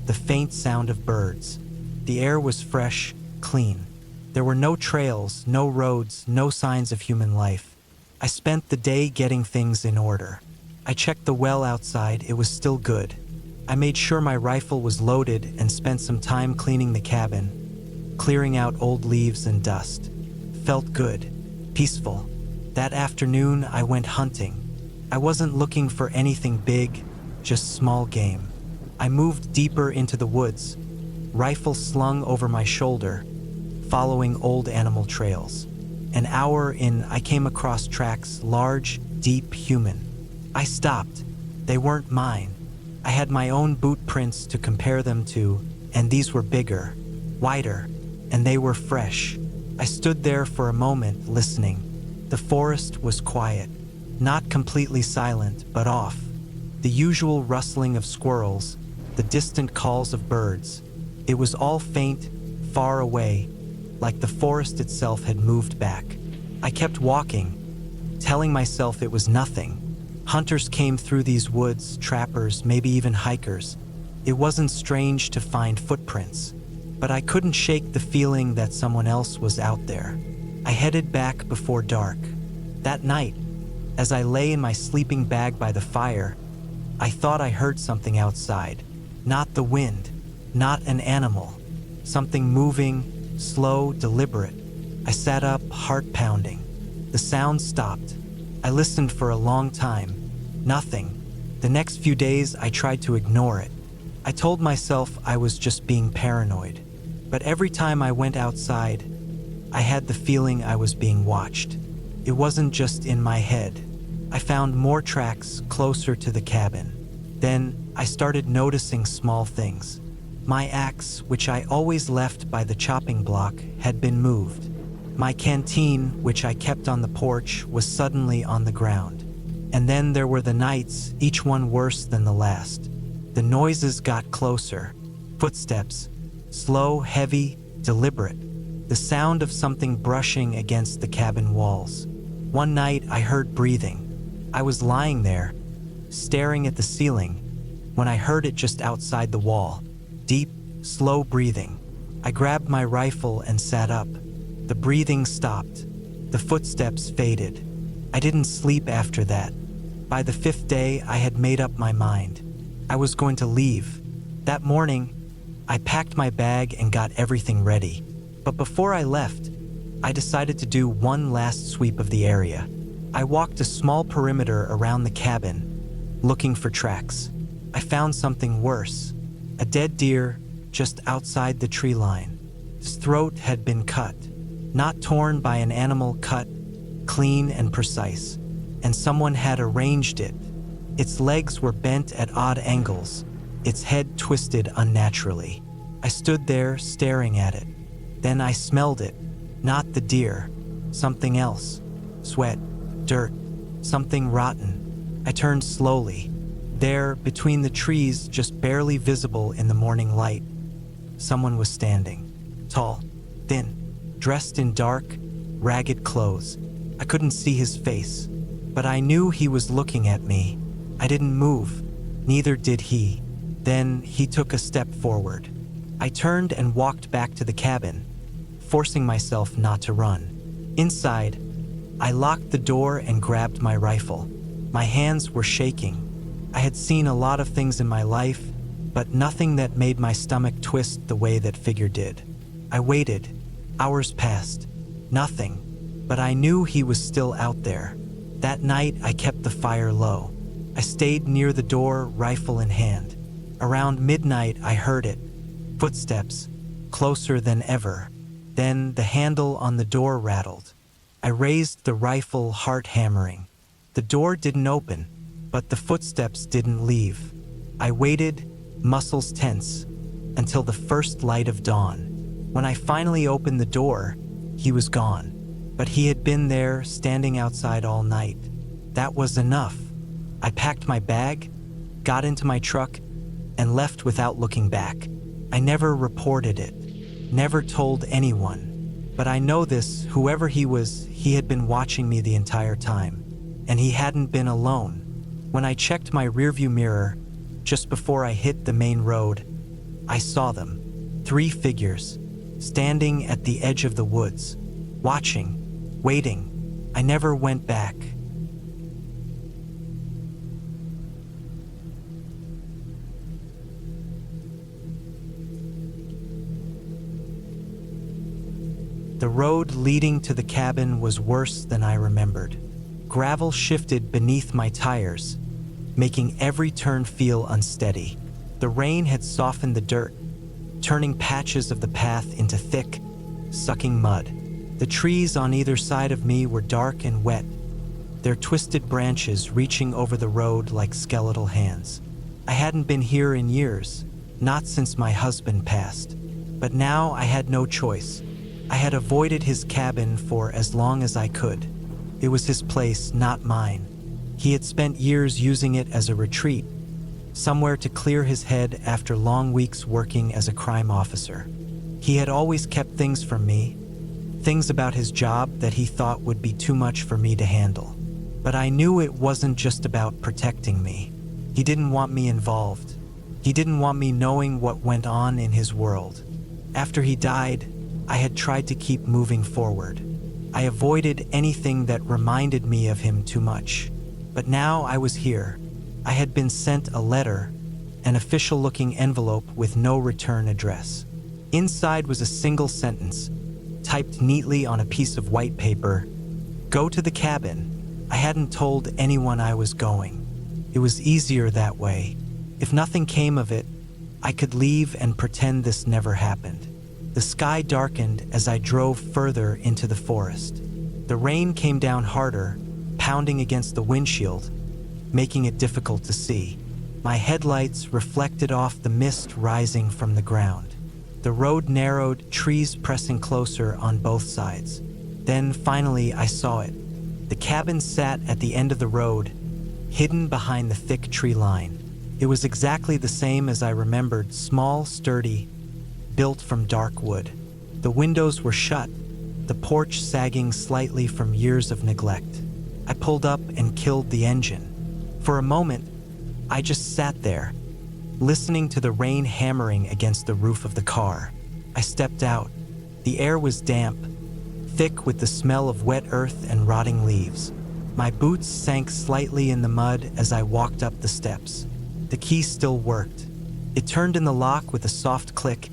the faint sound of birds. The air was fresh, clean. There were no trails, no roads, no signs of human life. I spent the day getting things in order. I checked the well outside, it was still good. I made sure my rifle was loaded and spent some time cleaning the cabin, clearing out old leaves and dust. Felt good, peaceful. That afternoon, I went hunting. I wasn't looking for anything big, just small game. I moved deeper into the woods, rifle slung over my shoulder, following old animal trails. An hour in, I came across tracks, large, deep, human. I stopped. They weren't mine. I had my own boot prints to compare them to, and these were bigger, wider, and they were fresh. I stood there for a moment, listening. The forest was quiet, not completely silent, but off. The usual rustling of squirrels, the distant calls of birds. It was all faint, far away, like the forest itself had moved back. I kept walking, telling myself it was nothing. Hunters came through these woods, trappers, maybe even hikers. It wasn't strange to find footprints, but I couldn't shake the feeling that someone else was out there. I headed back before dark. That night, as I lay in my sleeping bag by the fire, I thought I heard something outside. Not the wind, not an animal. Something moving, slow, deliberate. I sat up, heart pounding. The sound stopped. I listened for a long time. Nothing. The next few days, I tried to ignore it. I told myself I was just being paranoid. But every time I went outside, I had the feeling I was being watched. It wasn't just in my head. I found more tracks closer to the cabin. Then I started noticing small things. My axe, which I always left by the chopping block, had been moved. My canteen, which I kept on the porch, was suddenly on the ground. And then there were the nights, each one worse than the last. The noises got closer. Footsteps, slow, heavy, deliberate. The sound of something brushing against the cabin walls. One night I heard breathing. I was lying there, staring at the ceiling, when I heard it just outside the wall. Deep, slow breathing. I grabbed my rifle and sat up. The breathing stopped. The footsteps faded. I didn't sleep after that. By the 5th day, I had made up my mind. I was going to leave. That morning, I packed my bag and got everything ready. But before I left, I decided to do one last sweep of the area. I walked a small perimeter around the cabin, looking for tracks. I found something worse. A dead deer just outside the tree line. His throat had been cut, not torn by an animal, cut, clean and precise. And someone had arranged it. Its legs were bent at odd angles, its head twisted unnaturally. I stood there staring at it. Then I smelled it. Not the deer, something else. Sweat, dirt, something rotten. I turned slowly. There, between the trees, just barely visible in the morning light, someone was standing. Tall, thin, dressed in dark, ragged clothes. I couldn't see his face, but I knew he was looking at me. I didn't move, Neither did he. Then he took a step forward. I turned and walked back to the cabin, forcing myself not to run. Inside, I locked the door and grabbed my rifle. My hands were shaking. I had seen a lot of things in my life, but nothing that made my stomach twist the way that figure did. I waited. Hours passed. Nothing. But I knew he was still out there. That night, I kept the fire low. I stayed near the door, rifle in hand. Around midnight, I heard it. Footsteps, closer than ever. Then the handle on the door rattled. I raised the rifle, heart hammering. The door didn't open, but the footsteps didn't leave. I waited, muscles tense, until the first light of dawn. When I finally opened the door, he was gone. But he had been there, standing outside all night. That was enough. I packed my bag, got into my truck, and left without looking back. I never reported it, never told anyone. But I know this, whoever he was, he had been watching me the entire time. And he hadn't been alone. When I checked my rearview mirror, just before I hit the main road, I saw them. 3 figures, standing at the edge of the woods, watching, waiting. I never went back. The road leading to the cabin was worse than I remembered. Gravel shifted beneath my tires, making every turn feel unsteady. The rain had softened the dirt, turning patches of the path into thick, sucking mud. The trees on either side of me were dark and wet, their twisted branches reaching over the road like skeletal hands. I hadn't been here in years, not since my husband passed. But now I had no choice. I had avoided his cabin for as long as I could. It was his place, not mine. He had spent years using it as a retreat, somewhere to clear his head after long weeks working as a crime officer. He had always kept things from me, things about his job that he thought would be too much for me to handle. But I knew it wasn't just about protecting me. He didn't want me involved. He didn't want me knowing what went on in his world. After he died, I had tried to keep moving forward. I avoided anything that reminded me of him too much. But now I was here. I had been sent a letter, an official-looking envelope with no return address. Inside was a single sentence, typed neatly on a piece of white paper. Go to the cabin. I hadn't told anyone I was going. It was easier that way. If nothing came of it, I could leave and pretend this never happened. The sky darkened as I drove further into the forest. The rain came down harder, pounding against the windshield, making it difficult to see. My headlights reflected off the mist rising from the ground. The road narrowed, trees pressing closer on both sides. Then finally I saw it. The cabin sat at the end of the road, hidden behind the thick tree line. It was exactly the same as I remembered, small, sturdy, built from dark wood. The windows were shut, the porch sagging slightly from years of neglect. I pulled up and killed the engine. For a moment, I just sat there, listening to the rain hammering against the roof of the car. I stepped out. The air was damp, thick with the smell of wet earth and rotting leaves. My boots sank slightly in the mud as I walked up the steps. The key still worked. It turned in the lock with a soft click,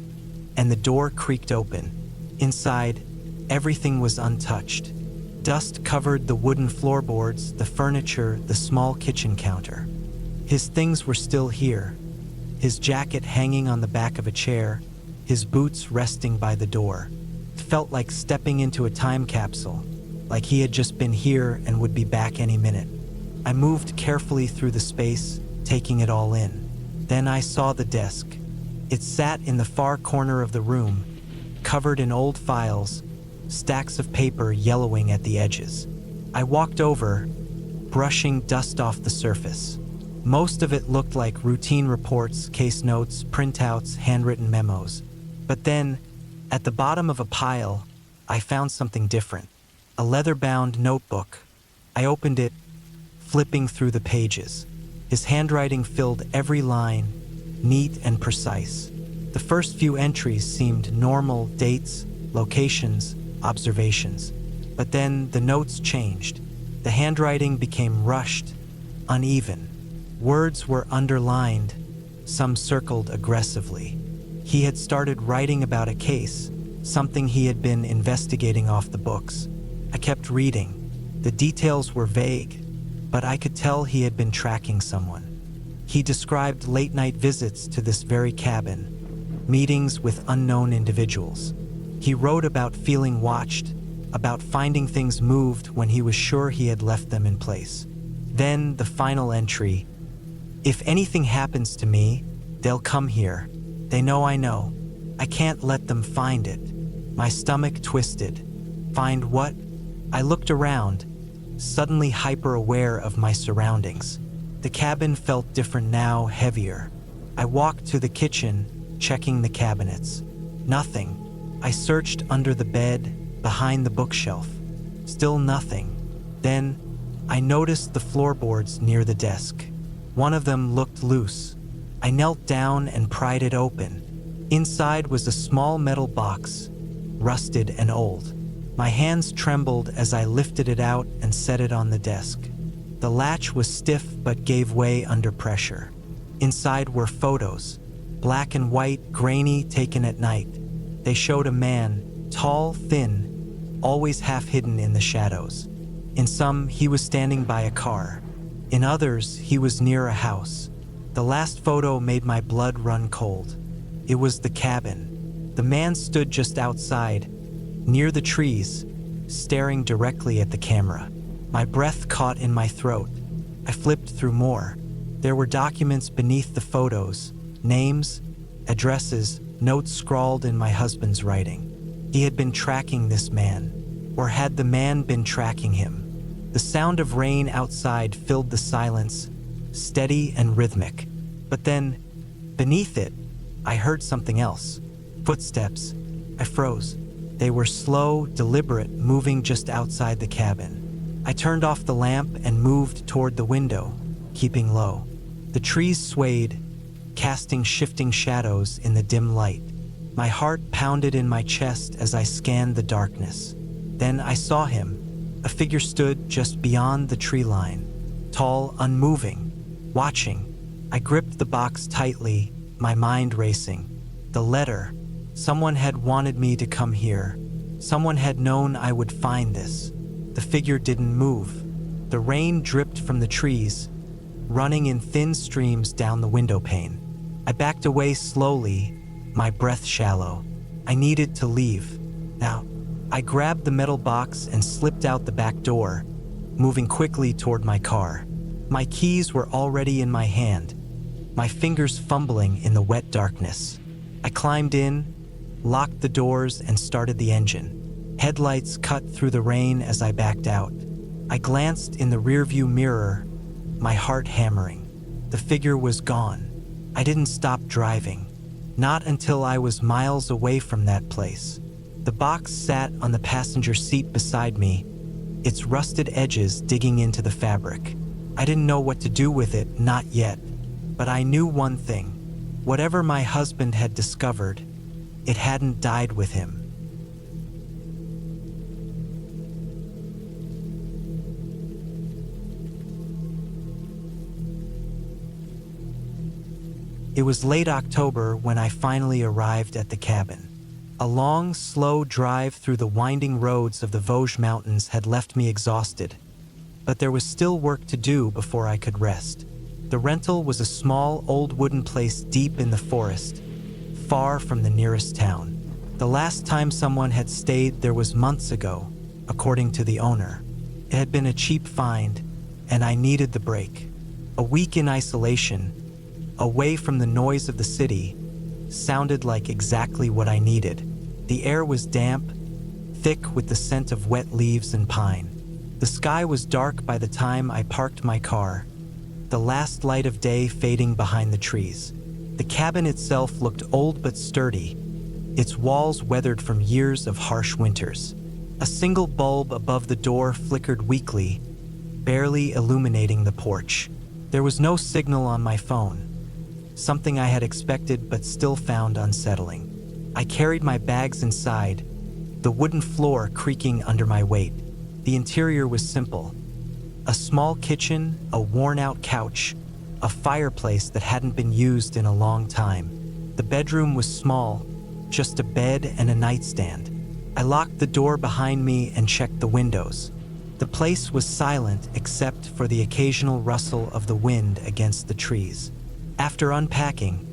and the door creaked open. Inside, everything was untouched. Dust covered the wooden floorboards, the furniture, the small kitchen counter. His things were still here, his jacket hanging on the back of a chair, his boots resting by the door. It felt like stepping into a time capsule, like he had just been here and would be back any minute. I moved carefully through the space, taking it all in. Then I saw the desk. It sat in the far corner of the room, covered in old files, stacks of paper yellowing at the edges. I walked over, brushing dust off the surface. Most of it looked like routine reports, case notes, printouts, handwritten memos. But then, at the bottom of a pile, I found something different. A leather-bound notebook. I opened it, flipping through the pages. His handwriting filled every line, neat and precise. The first few entries seemed normal: dates, locations, observations. But then the notes changed. The handwriting became rushed, uneven. Words were underlined, some circled aggressively. He had started writing about a case, something he had been investigating off the books. I kept reading. The details were vague, but I could tell he had been tracking someone. He described late-night visits to this very cabin, meetings with unknown individuals. He wrote about feeling watched, about finding things moved when he was sure he had left them in place. Then the final entry: "If anything happens to me, they'll come here. They know I know. I can't let them find it." My stomach twisted. Find what? I looked around, suddenly hyper-aware of my surroundings. The cabin felt different now, heavier. I walked to the kitchen, checking the cabinets. Nothing. I searched under the bed, behind the bookshelf. Still nothing. Then, I noticed the floorboards near the desk. One of them looked loose. I knelt down and pried it open. Inside was a small metal box, rusted and old. My hands trembled as I lifted it out and set it on the desk. The latch was stiff but gave way under pressure. Inside were photos, black and white, grainy, taken at night. They showed a man, tall, thin, always half hidden in the shadows. In some, he was standing by a car. In others, he was near a house. The last photo made my blood run cold. It was the cabin. The man stood just outside, near the trees, staring directly at the camera. My breath caught in my throat. I flipped through more. There were documents beneath the photos, names, addresses, notes scrawled in my husband's writing. He had been tracking this man, or had the man been tracking him? The sound of rain outside filled the silence, steady and rhythmic. But then, beneath it, I heard something else. Footsteps. I froze. They were slow, deliberate, moving just outside the cabin. I turned off the lamp and moved toward the window, keeping low. The trees swayed, casting shifting shadows in the dim light. My heart pounded in my chest as I scanned the darkness. Then I saw him. A figure stood just beyond the tree line, tall, unmoving, watching. I gripped the box tightly, my mind racing. The letter. Someone had wanted me to come here. Someone had known I would find this. The figure didn't move. The rain dripped from the trees, running in thin streams down the window pane. I backed away slowly, my breath shallow. I needed to leave. Now, I grabbed the metal box and slipped out the back door, moving quickly toward my car. My keys were already in my hand, my fingers fumbling in the wet darkness. I climbed in, locked the doors, and started the engine. Headlights cut through the rain as I backed out. I glanced in the rearview mirror, my heart hammering. The figure was gone. I didn't stop driving. Not until I was miles away from that place. The box sat on the passenger seat beside me, its rusted edges digging into the fabric. I didn't know what to do with it, not yet. But I knew one thing. Whatever my husband had discovered, it hadn't died with him. It was late October when I finally arrived at the cabin. A long, slow drive through the winding roads of the Vosges Mountains had left me exhausted, but there was still work to do before I could rest. The rental was a small, old wooden place deep in the forest, far from the nearest town. The last time someone had stayed there was months ago, according to the owner. It had been a cheap find, and I needed the break. A week in isolation, away from the noise of the city, sounded like exactly what I needed. The air was damp, thick with the scent of wet leaves and pine. The sky was dark by the time I parked my car, the last light of day fading behind the trees. The cabin itself looked old but sturdy, its walls weathered from years of harsh winters. A single bulb above the door flickered weakly, barely illuminating the porch. There was no signal on my phone, something I had expected but still found unsettling. I carried my bags inside, the wooden floor creaking under my weight. The interior was simple. A small kitchen, a worn-out couch, a fireplace that hadn't been used in a long time. The bedroom was small, just a bed and a nightstand. I locked the door behind me and checked the windows. The place was silent except for the occasional rustle of the wind against the trees. After unpacking,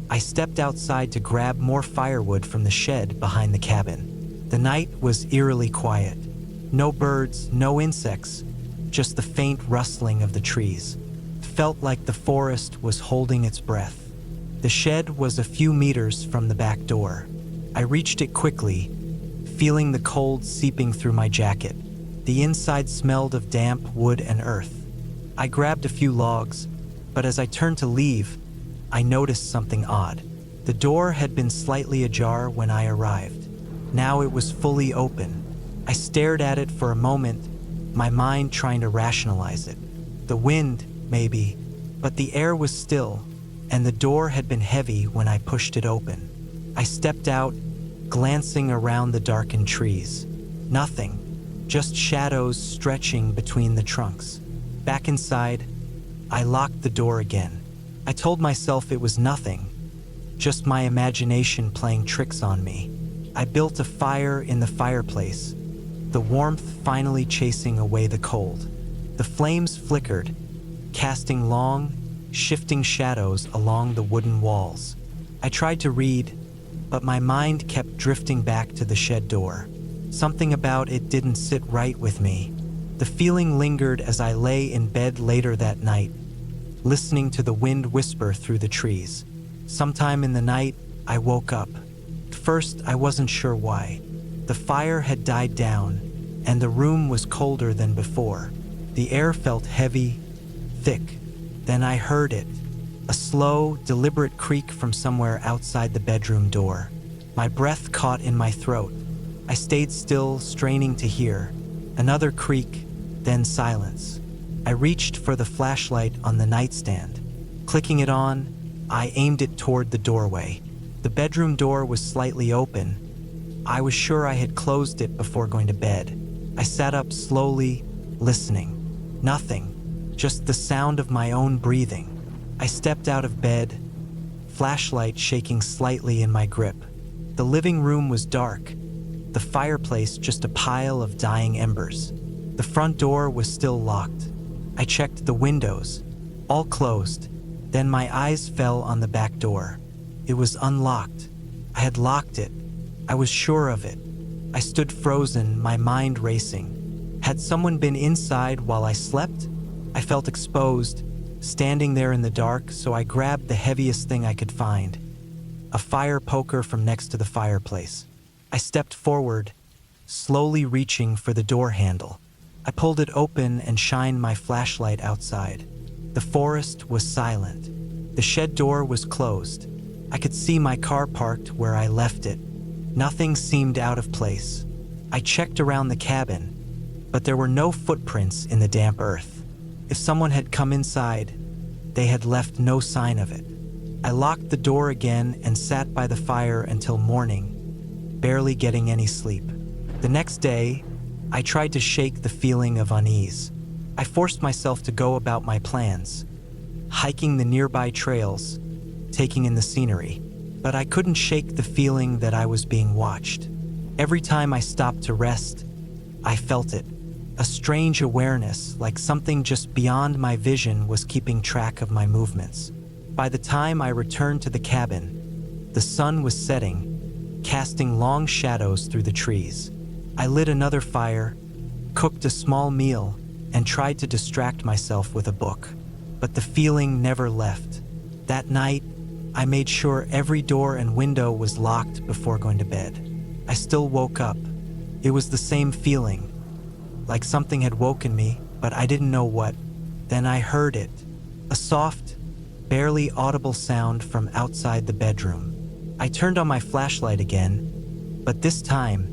I stepped outside to grab more firewood from the shed behind the cabin. The night was eerily quiet. No birds, no insects, just the faint rustling of the trees. It felt like the forest was holding its breath. The shed was a few meters from the back door. I reached it quickly, feeling the cold seeping through my jacket. The inside smelled of damp wood and earth. I grabbed a few logs, but as I turned to leave, I noticed something odd. The door had been slightly ajar when I arrived. Now it was fully open. I stared at it for a moment, my mind trying to rationalize it. The wind, maybe, but the air was still, and the door had been heavy when I pushed it open. I stepped out, glancing around the darkened trees. Nothing. Just shadows stretching between the trunks. Back inside, I locked the door again. I told myself it was nothing, just my imagination playing tricks on me. I built a fire in the fireplace, the warmth finally chasing away the cold. The flames flickered, casting long, shifting shadows along the wooden walls. I tried to read, but my mind kept drifting back to the shed door. Something about it didn't sit right with me. The feeling lingered as I lay in bed later that night, listening to the wind whisper through the trees. Sometime in the night, I woke up. At first, I wasn't sure why. The fire had died down, and the room was colder than before. The air felt heavy, thick. Then I heard it, a slow, deliberate creak from somewhere outside the bedroom door. My breath caught in my throat. I stayed still, straining to hear. Another creak, then silence. I reached for the flashlight on the nightstand. Clicking it on, I aimed it toward the doorway. The bedroom door was slightly open. I was sure I had closed it before going to bed. I sat up slowly, listening. Nothing, just the sound of my own breathing. I stepped out of bed, flashlight shaking slightly in my grip. The living room was dark, the fireplace just a pile of dying embers. The front door was still locked. I checked the windows, all closed. Then my eyes fell on the back door. It was unlocked. I had locked it. I was sure of it. I stood frozen, my mind racing. Had someone been inside while I slept? I felt exposed, standing there in the dark, so I grabbed the heaviest thing I could find, a fire poker from next to the fireplace. I stepped forward, slowly reaching for the door handle. I pulled it open and shined my flashlight outside. The forest was silent. The shed door was closed. I could see my car parked where I left it. Nothing seemed out of place. I checked around the cabin, but there were no footprints in the damp earth. If someone had come inside, they had left no sign of it. I locked the door again and sat by the fire until morning, barely getting any sleep. The next day, I tried to shake the feeling of unease. I forced myself to go about my plans, hiking the nearby trails, taking in the scenery, but I couldn't shake the feeling that I was being watched. Every time I stopped to rest, I felt it, a strange awareness, like something just beyond my vision was keeping track of my movements. By the time I returned to the cabin, the sun was setting, casting long shadows through the trees. I lit another fire, cooked a small meal, and tried to distract myself with a book. But the feeling never left. That night, I made sure every door and window was locked before going to bed. I still woke up. It was the same feeling, like something had woken me, but I didn't know what. Then I heard it, a soft, barely audible sound from outside the bedroom. I turned on my flashlight again, but this time,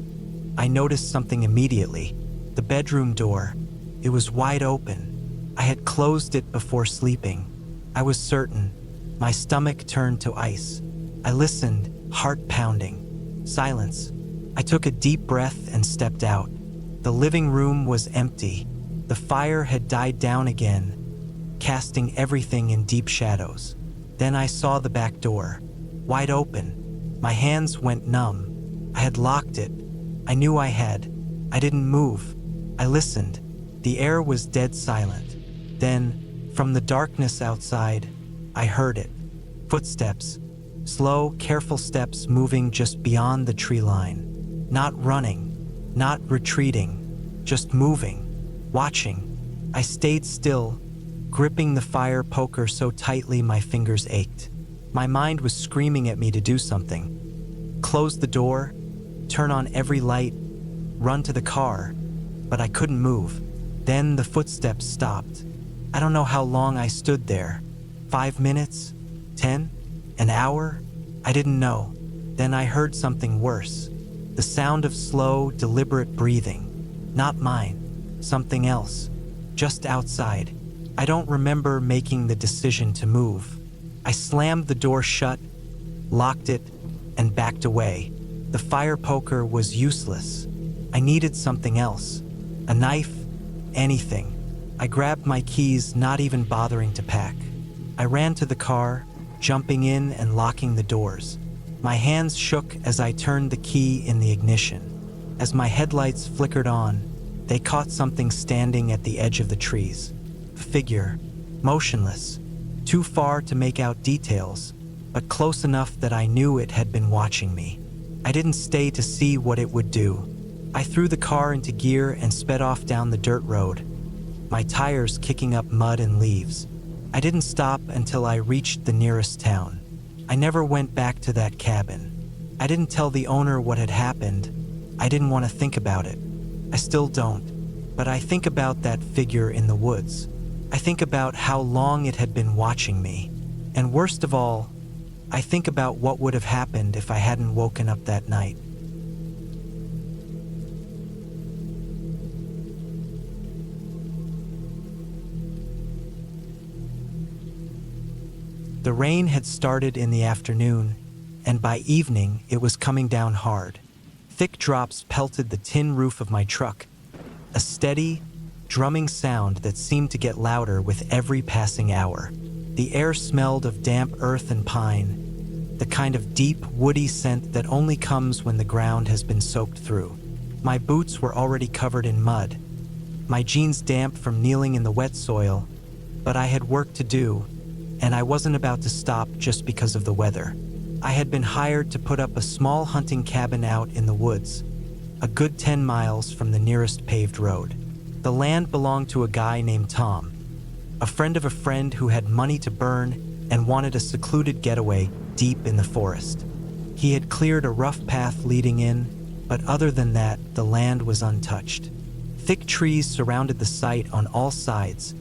I noticed something immediately. The bedroom door, it was wide open. I had closed it before sleeping. I was certain. My stomach turned to ice. I listened, heart pounding. Silence. I took a deep breath and stepped out. The living room was empty. The fire had died down again, casting everything in deep shadows. Then I saw the back door, wide open. My hands went numb. I had locked it. I knew I had. I didn't move. I listened. The air was dead silent. Then, from the darkness outside, I heard it. Footsteps. Slow, careful steps moving just beyond the tree line. Not running, not retreating, just moving, watching. I stayed still, gripping the fire poker so tightly my fingers ached. My mind was screaming at me to do something. Close the door, turn on every light, run to the car, but I couldn't move. Then the footsteps stopped. I don't know how long I stood there. 5 minutes? 10? An hour? I didn't know. Then I heard something worse. The sound of slow, deliberate breathing. Not mine. Something else. Just outside. I don't remember making the decision to move. I slammed the door shut, locked it, and backed away. The fire poker was useless. I needed something else. A knife, anything. I grabbed my keys, not even bothering to pack. I ran to the car, jumping in and locking the doors. My hands shook as I turned the key in the ignition. As my headlights flickered on, they caught something standing at the edge of the trees. A figure, motionless, too far to make out details, but close enough that I knew it had been watching me. I didn't stay to see what it would do. I threw the car into gear and sped off down the dirt road, my tires kicking up mud and leaves. I didn't stop until I reached the nearest town. I never went back to that cabin. I didn't tell the owner what had happened. I didn't want to think about it. I still don't. But I think about that figure in the woods. I think about how long it had been watching me. And worst of all, I think about what would have happened if I hadn't woken up that night. The rain had started in the afternoon, and by evening it was coming down hard. Thick drops pelted the tin roof of my truck, a steady, drumming sound that seemed to get louder with every passing hour. The air smelled of damp earth and pine, the kind of deep, woody scent that only comes when the ground has been soaked through. My boots were already covered in mud, my jeans damp from kneeling in the wet soil, but I had work to do, and I wasn't about to stop just because of the weather. I had been hired to put up a small hunting cabin out in the woods, a good 10 miles from the nearest paved road. The land belonged to a guy named Tom, a friend of a friend who had money to burn and wanted a secluded getaway deep in the forest. He had cleared a rough path leading in, but other than that, the land was untouched. Thick trees surrounded the site on all sides,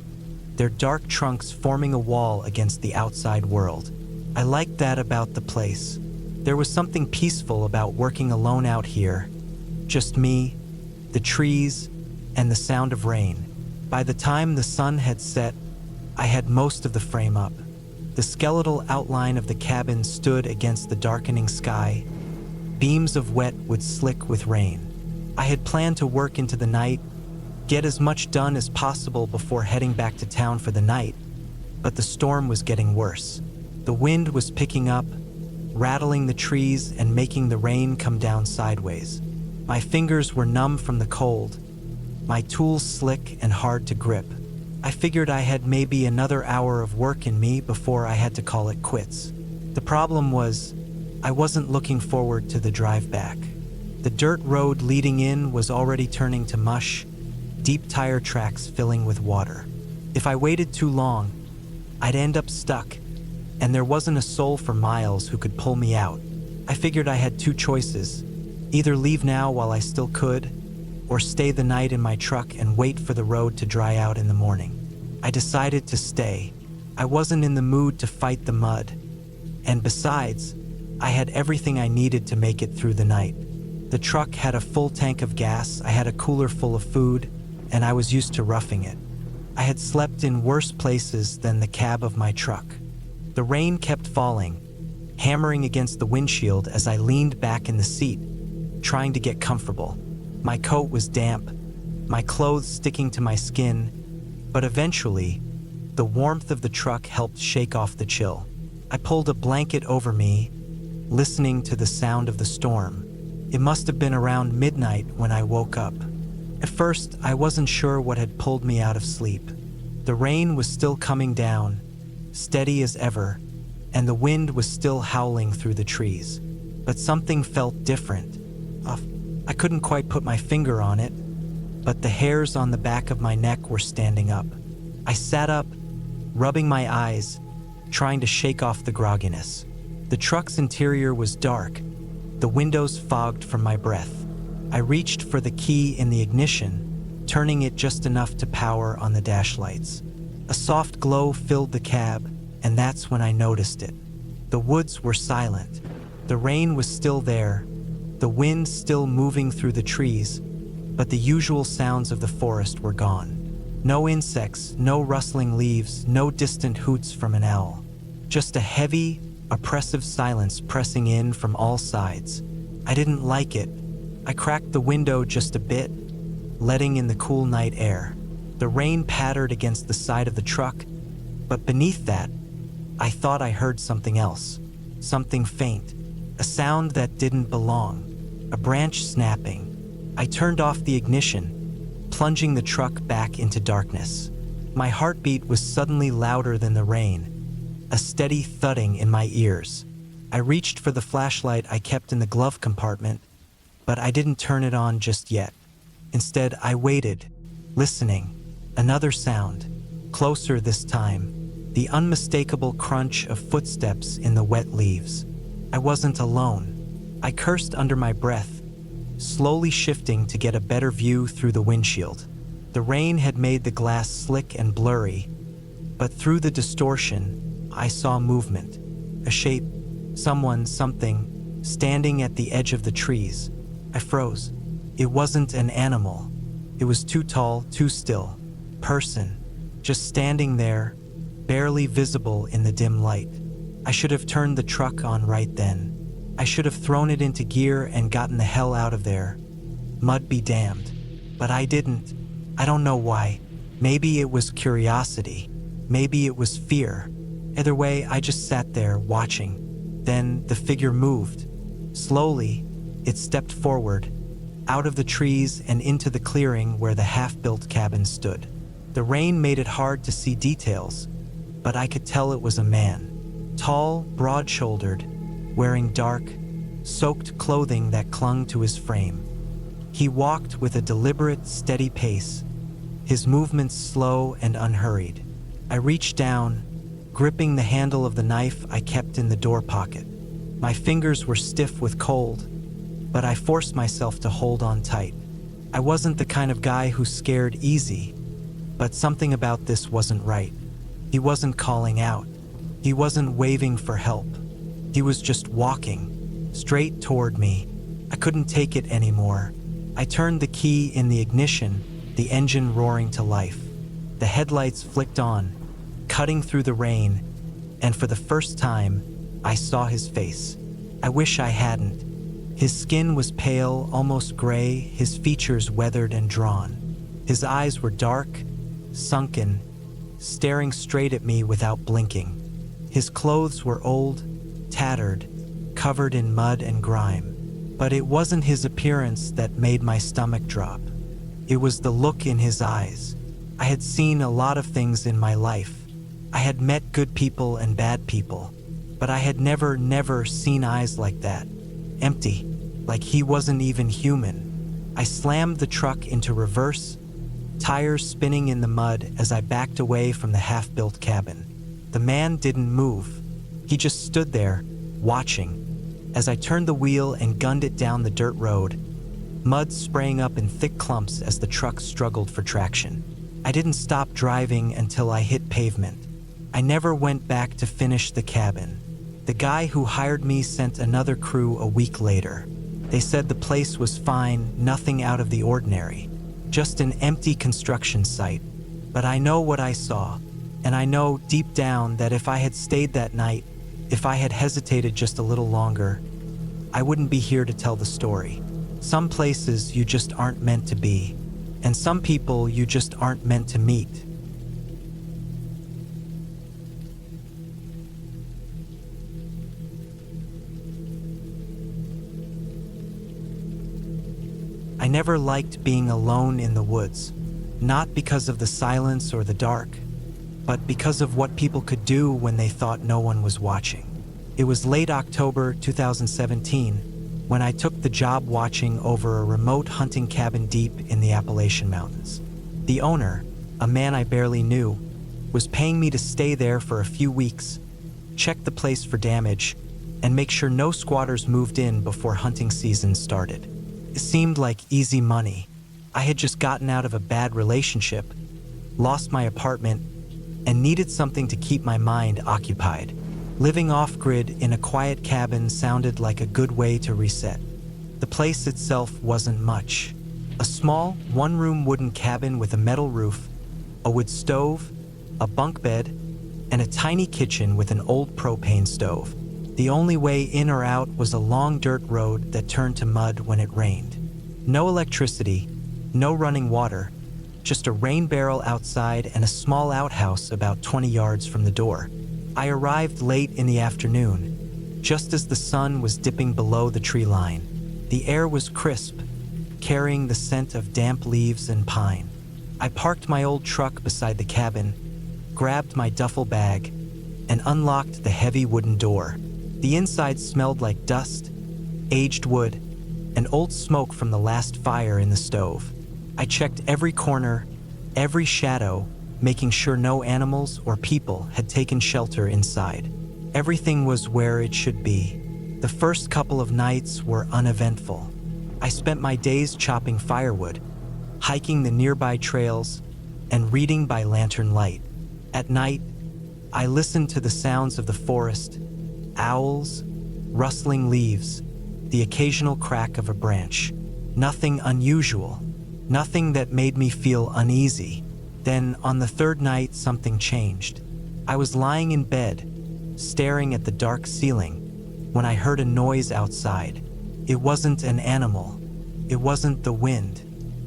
their dark trunks forming a wall against the outside world. I liked that about the place. There was something peaceful about working alone out here. Just me, the trees, and the sound of rain. By the time the sun had set, I had most of the frame up. The skeletal outline of the cabin stood against the darkening sky. Beams of wet would slick with rain. I had planned to work into the night, get as much done as possible before heading back to town for the night, but the storm was getting worse. The wind was picking up, rattling the trees and making the rain come down sideways. My fingers were numb from the cold, my tools slick and hard to grip. I figured I had maybe another hour of work in me before I had to call it quits. The problem was, I wasn't looking forward to the drive back. The dirt road leading in was already turning to mush, deep tire tracks filling with water. If I waited too long, I'd end up stuck, and there wasn't a soul for miles who could pull me out. I figured I had two choices: either leave now while I still could, or stay the night in my truck and wait for the road to dry out in the morning. I decided to stay. I wasn't in the mood to fight the mud, and besides, I had everything I needed to make it through the night. The truck had a full tank of gas, I had a cooler full of food, and I was used to roughing it. I had slept in worse places than the cab of my truck. The rain kept falling, hammering against the windshield as I leaned back in the seat, trying to get comfortable. My coat was damp, my clothes sticking to my skin, but eventually, the warmth of the truck helped shake off the chill. I pulled a blanket over me, listening to the sound of the storm. It must have been around midnight when I woke up. At first, I wasn't sure what had pulled me out of sleep. The rain was still coming down, steady as ever, and the wind was still howling through the trees. But something felt different. I couldn't quite put my finger on it, but the hairs on the back of my neck were standing up. I sat up, rubbing my eyes, trying to shake off the grogginess. The truck's interior was dark, the windows fogged from my breath. I reached for the key in the ignition, turning it just enough to power on the dash lights. A soft glow filled the cab, and that's when I noticed it. The woods were silent. The rain was still there, the wind still moving through the trees, but the usual sounds of the forest were gone. No insects, no rustling leaves, no distant hoots from an owl. Just a heavy, oppressive silence pressing in from all sides. I didn't like it. I cracked the window just a bit, letting in the cool night air. The rain pattered against the side of the truck, but beneath that, I thought I heard something else. Something faint. A sound that didn't belong. A branch snapping. I turned off the ignition, plunging the truck back into darkness. My heartbeat was suddenly louder than the rain, a steady thudding in my ears. I reached for the flashlight I kept in the glove compartment, but I didn't turn it on just yet. Instead, I waited, listening. Another sound, closer this time, the unmistakable crunch of footsteps in the wet leaves. I wasn't alone. I cursed under my breath, slowly shifting to get a better view through the windshield. The rain had made the glass slick and blurry, but through the distortion, I saw movement. A shape, someone, something, standing at the edge of the trees. I froze. It wasn't an animal. It was too tall, too still. Person, just standing there, barely visible in the dim light. I should have turned the truck on right then. I should have thrown it into gear and gotten the hell out of there. Mud be damned. But I didn't. I don't know why. Maybe it was curiosity. Maybe it was fear. Either way, I just sat there watching. Then the figure moved. Slowly, it stepped forward, out of the trees and into the clearing where the half-built cabin stood. The rain made it hard to see details, but I could tell it was a man. Tall, broad-shouldered, wearing dark, soaked clothing that clung to his frame. He walked with a deliberate, steady pace, his movements slow and unhurried. I reached down, gripping the handle of the knife I kept in the door pocket. My fingers were stiff with cold, but I forced myself to hold on tight. I wasn't the kind of guy who scared easy, but something about this wasn't right. He wasn't calling out. He wasn't waving for help. He was just walking, straight toward me. I couldn't take it anymore. I turned the key in the ignition, the engine roaring to life. The headlights flicked on, cutting through the rain, and for the first time, I saw his face. I wish I hadn't. His skin was pale, almost gray, his features weathered and drawn. His eyes were dark, sunken, staring straight at me without blinking. His clothes were old, tattered, covered in mud and grime. But it wasn't his appearance that made my stomach drop. It was the look in his eyes. I had seen a lot of things in my life. I had met good people and bad people, but I had never seen eyes like that. Empty, like he wasn't even human. I slammed the truck into reverse, tires spinning in the mud as I backed away from the half-built cabin. The man didn't move. He just stood there, watching. As I turned the wheel and gunned it down the dirt road, mud spraying up in thick clumps as the truck struggled for traction. I didn't stop driving until I hit pavement. I never went back to finish the cabin. The guy who hired me sent another crew a week later. They said the place was fine, nothing out of the ordinary. Just an empty construction site. But I know what I saw, and I know deep down that if I had stayed that night, if I had hesitated just a little longer, I wouldn't be here to tell the story. Some places you just aren't meant to be, and some people you just aren't meant to meet. I never liked being alone in the woods, not because of the silence or the dark, but because of what people could do when they thought no one was watching. It was late October 2017 when I took the job watching over a remote hunting cabin deep in the Appalachian Mountains. The owner, a man I barely knew, was paying me to stay there for a few weeks, check the place for damage, and make sure no squatters moved in before hunting season started. It seemed like easy money. I had just gotten out of a bad relationship, lost my apartment, and needed something to keep my mind occupied. Living off-grid in a quiet cabin sounded like a good way to reset. The place itself wasn't much. A small, one-room wooden cabin with a metal roof, a wood stove, a bunk bed, and a tiny kitchen with an old propane stove. The only way in or out was a long dirt road that turned to mud when it rained. No electricity, no running water, just a rain barrel outside and a small outhouse about 20 yards from the door. I arrived late in the afternoon, just as the sun was dipping below the tree line. The air was crisp, carrying the scent of damp leaves and pine. I parked my old truck beside the cabin, grabbed my duffel bag, and unlocked the heavy wooden door. The inside smelled like dust, aged wood, and old smoke from the last fire in the stove. I checked every corner, every shadow, making sure no animals or people had taken shelter inside. Everything was where it should be. The first couple of nights were uneventful. I spent my days chopping firewood, hiking the nearby trails, and reading by lantern light. At night, I listened to the sounds of the forest, owls, rustling leaves, the occasional crack of a branch. Nothing unusual, nothing that made me feel uneasy. Then, on the third night, something changed. I was lying in bed, staring at the dark ceiling, when I heard a noise outside. It wasn't an animal. It wasn't the wind.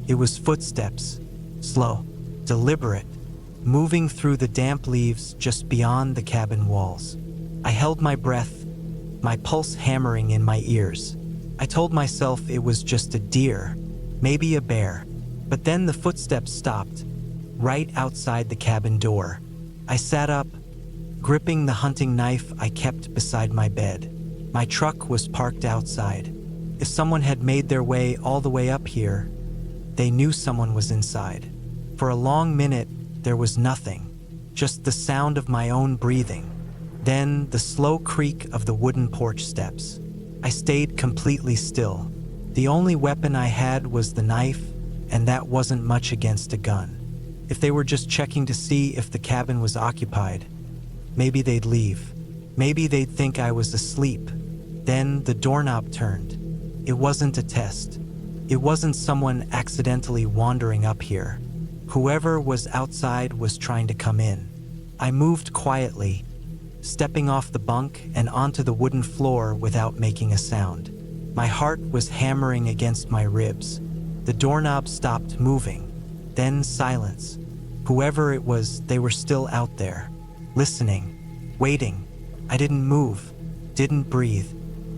It was footsteps, slow, deliberate, moving through the damp leaves just beyond the cabin walls. I held my breath, my pulse hammering in my ears. I told myself it was just a deer, maybe a bear. But then the footsteps stopped, right outside the cabin door. I sat up, gripping the hunting knife I kept beside my bed. My truck was parked outside. If someone had made their way all the way up here, they knew someone was inside. For a long minute, there was nothing, just the sound of my own breathing. Then the slow creak of the wooden porch steps. I stayed completely still. The only weapon I had was the knife, and that wasn't much against a gun. If they were just checking to see if the cabin was occupied, maybe they'd leave. Maybe they'd think I was asleep. Then the doorknob turned. It wasn't a test. It wasn't someone accidentally wandering up here. Whoever was outside was trying to come in. I moved quietly, stepping off the bunk and onto the wooden floor without making a sound. My heart was hammering against my ribs. The doorknob stopped moving. Then silence. Whoever it was, they were still out there, listening, waiting. I didn't move, didn't breathe.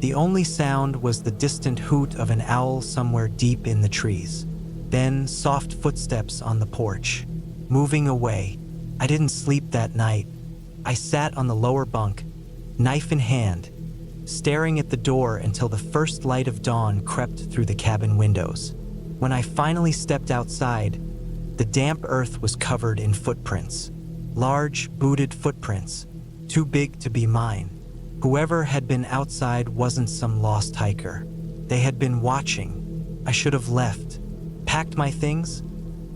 The only sound was the distant hoot of an owl somewhere deep in the trees. Then soft footsteps on the porch, moving away. I didn't sleep that night. I sat on the lower bunk, knife in hand, staring at the door until the first light of dawn crept through the cabin windows. When I finally stepped outside, the damp earth was covered in footprints. Large, booted footprints, too big to be mine. Whoever had been outside wasn't some lost hiker. They had been watching. I should have left, packed my things,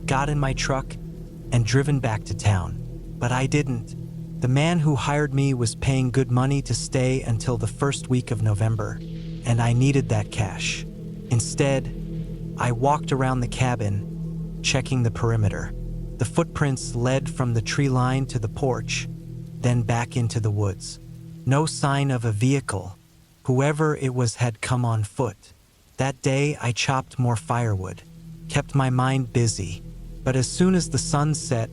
got in my truck, and driven back to town. But I didn't. The man who hired me was paying good money to stay until the first week of November, and I needed that cash. Instead, I walked around the cabin, checking the perimeter. The footprints led from the tree line to the porch, then back into the woods. No sign of a vehicle. Whoever it was had come on foot. That day, I chopped more firewood, kept my mind busy, but as soon as the sun set,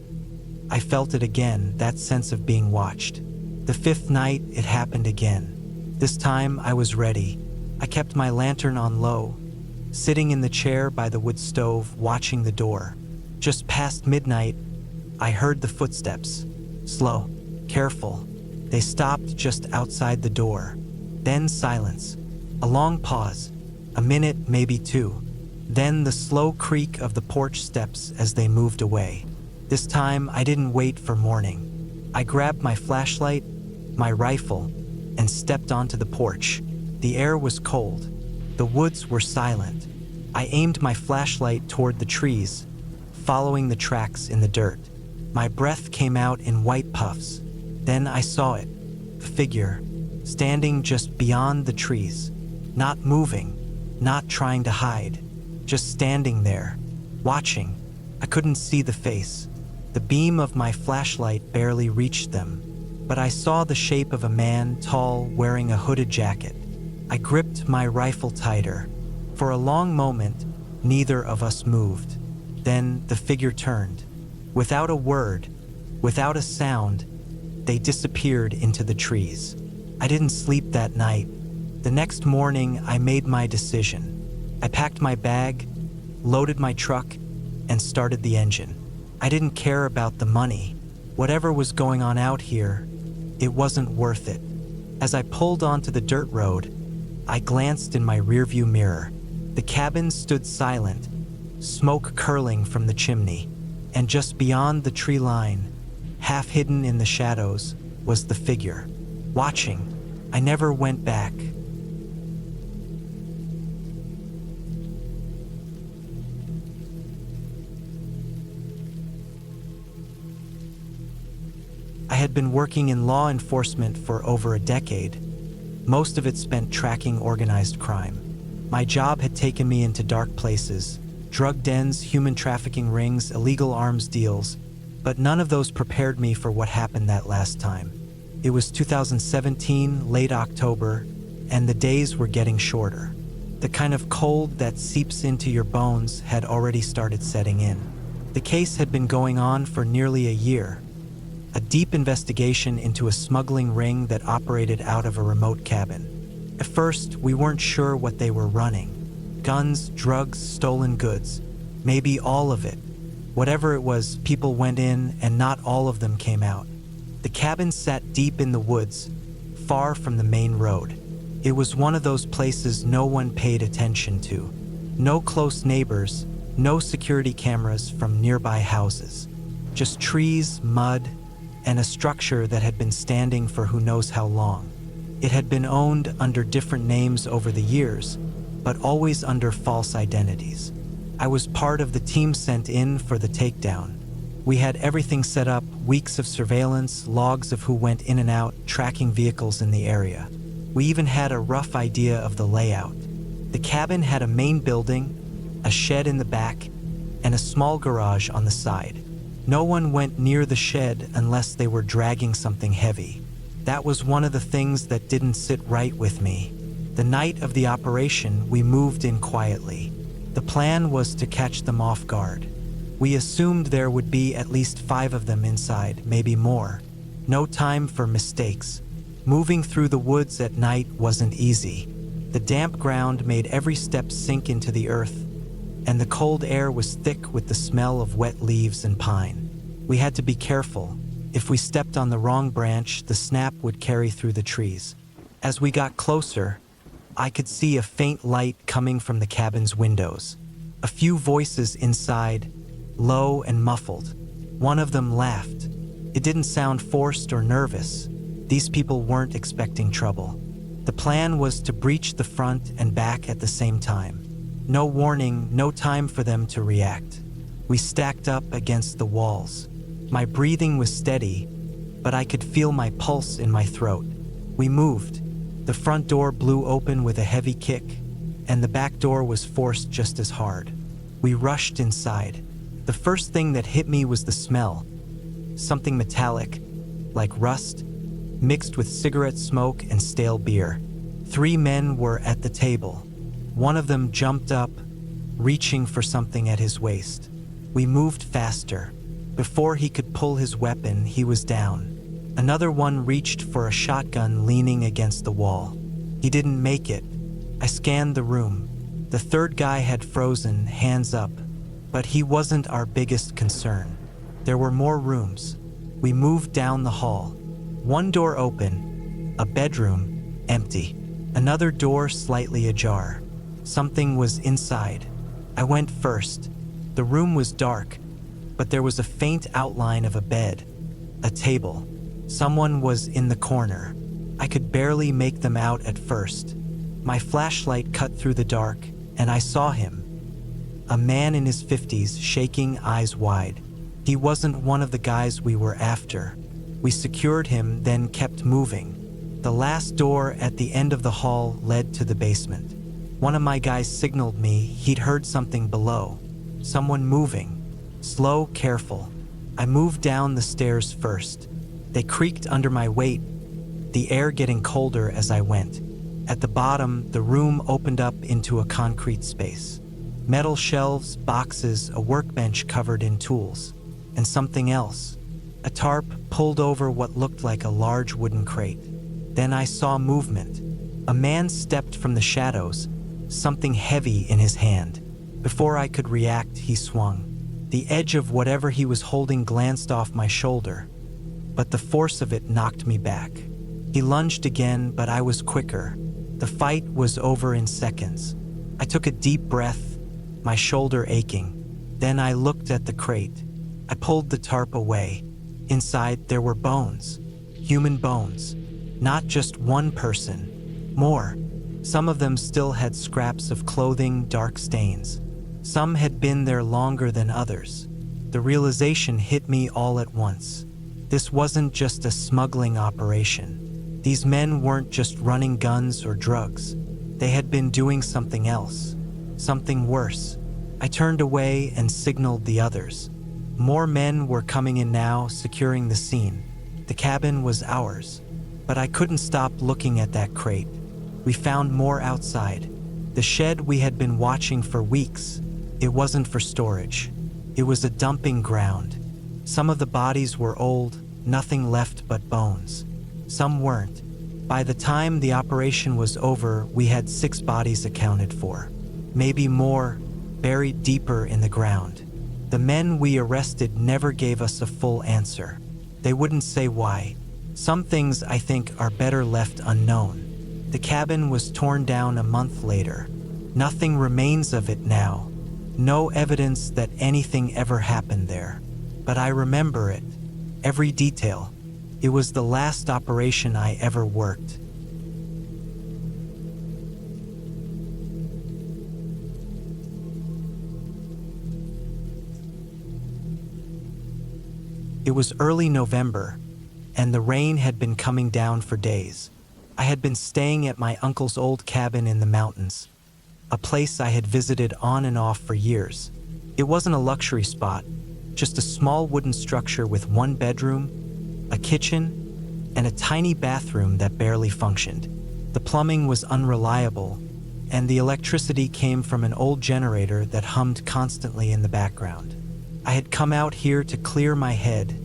I felt it again, that sense of being watched. The fifth night, it happened again. This time, I was ready. I kept my lantern on low, sitting in the chair by the wood stove, watching the door. Just past midnight, I heard the footsteps. Slow, careful. They stopped just outside the door. Then silence. A long pause. A minute, maybe two. Then the slow creak of the porch steps as they moved away. This time, I didn't wait for morning. I grabbed my flashlight, my rifle, and stepped onto the porch. The air was cold. The woods were silent. I aimed my flashlight toward the trees, following the tracks in the dirt. My breath came out in white puffs. Then I saw it, a figure, standing just beyond the trees, not moving, not trying to hide, just standing there, watching. I couldn't see the face. The beam of my flashlight barely reached them, but I saw the shape of a man, tall, wearing a hooded jacket. I gripped my rifle tighter. For a long moment, neither of us moved. Then the figure turned. Without a word, without a sound, they disappeared into the trees. I didn't sleep that night. The next morning, I made my decision. I packed my bag, loaded my truck, and started the engine. I didn't care about the money. Whatever was going on out here, it wasn't worth it. As I pulled onto the dirt road, I glanced in my rearview mirror. The cabin stood silent, smoke curling from the chimney, and just beyond the tree line, half hidden in the shadows, was the figure, watching. I never went back. I had been working in law enforcement for over a decade, most of it spent tracking organized crime. My job had taken me into dark places, drug dens, human trafficking rings, illegal arms deals, but none of those prepared me for what happened that last time. It was 2017, late October, and the days were getting shorter. The kind of cold that seeps into your bones had already started setting in. The case had been going on for nearly a year. A deep investigation into a smuggling ring that operated out of a remote cabin. At first, we weren't sure what they were running. Guns, drugs, stolen goods. Maybe all of it. Whatever it was, people went in and not all of them came out. The cabin sat deep in the woods, far from the main road. It was one of those places no one paid attention to. No close neighbors, no security cameras from nearby houses. Just trees, mud, and a structure that had been standing for who knows how long. It had been owned under different names over the years, but always under false identities. I was part of the team sent in for the takedown. We had everything set up, weeks of surveillance, logs of who went in and out, tracking vehicles in the area. We even had a rough idea of the layout. The cabin had a main building, a shed in the back, and a small garage on the side. No one went near the shed unless they were dragging something heavy. That was one of the things that didn't sit right with me. The night of the operation, we moved in quietly. The plan was to catch them off guard. We assumed there would be at least 5 of them inside, maybe more. No time for mistakes. Moving through the woods at night wasn't easy. The damp ground made every step sink into the earth, and the cold air was thick with the smell of wet leaves and pine. We had to be careful. If we stepped on the wrong branch, the snap would carry through the trees. As we got closer, I could see a faint light coming from the cabin's windows. A few voices inside, low and muffled. One of them laughed. It didn't sound forced or nervous. These people weren't expecting trouble. The plan was to breach the front and back at the same time. No warning, no time for them to react. We stacked up against the walls. My breathing was steady, but I could feel my pulse in my throat. We moved. The front door blew open with a heavy kick, and the back door was forced just as hard. We rushed inside. The first thing that hit me was the smell. Something metallic, like rust, mixed with cigarette smoke and stale beer. 3 men were at the table. One of them jumped up, reaching for something at his waist. We moved faster. Before he could pull his weapon, he was down. Another one reached for a shotgun leaning against the wall. He didn't make it. I scanned the room. The third guy had frozen, hands up. But he wasn't our biggest concern. There were more rooms. We moved down the hall. One door open, a bedroom, empty. Another door slightly ajar. Something was inside. I went first. The room was dark, but there was a faint outline of a bed, a table. Someone was in the corner. I could barely make them out at first. My flashlight cut through the dark, and I saw him. A man in his 50s, shaking, eyes wide. He wasn't one of the guys we were after. We secured him, then kept moving. The last door at the end of the hall led to the basement. One of my guys signaled me he'd heard something below. Someone moving. Slow, careful. I moved down the stairs first. They creaked under my weight, the air getting colder as I went. At the bottom, the room opened up into a concrete space. Metal shelves, boxes, a workbench covered in tools, and something else. A tarp pulled over what looked like a large wooden crate. Then I saw movement. A man stepped from the shadows, something heavy in his hand. Before I could react, he swung. The edge of whatever he was holding glanced off my shoulder, but the force of it knocked me back. He lunged again, but I was quicker. The fight was over in seconds. I took a deep breath, my shoulder aching. Then I looked at the crate. I pulled the tarp away. Inside, there were bones. Human bones. Not just one person. More. Some of them still had scraps of clothing, dark stains. Some had been there longer than others. The realization hit me all at once. This wasn't just a smuggling operation. These men weren't just running guns or drugs. They had been doing something else. Something worse. I turned away and signaled the others. More men were coming in now, securing the scene. The cabin was ours. But I couldn't stop looking at that crate. We found more outside. The shed we had been watching for weeks. It wasn't for storage. It was a dumping ground. Some of the bodies were old, nothing left but bones. Some weren't. By the time the operation was over, we had 6 bodies accounted for. Maybe more, buried deeper in the ground. The men we arrested never gave us a full answer. They wouldn't say why. Some things, I think, are better left unknown. The cabin was torn down a month later. Nothing remains of it now. No evidence that anything ever happened there. But I remember it. Every detail. It was the last operation I ever worked. It was early November, and the rain had been coming down for days. I had been staying at my uncle's old cabin in the mountains, a place I had visited on and off for years. It wasn't a luxury spot, just a small wooden structure with 1 bedroom, a kitchen, and a tiny bathroom that barely functioned. The plumbing was unreliable, and the electricity came from an old generator that hummed constantly in the background. I had come out here to clear my head,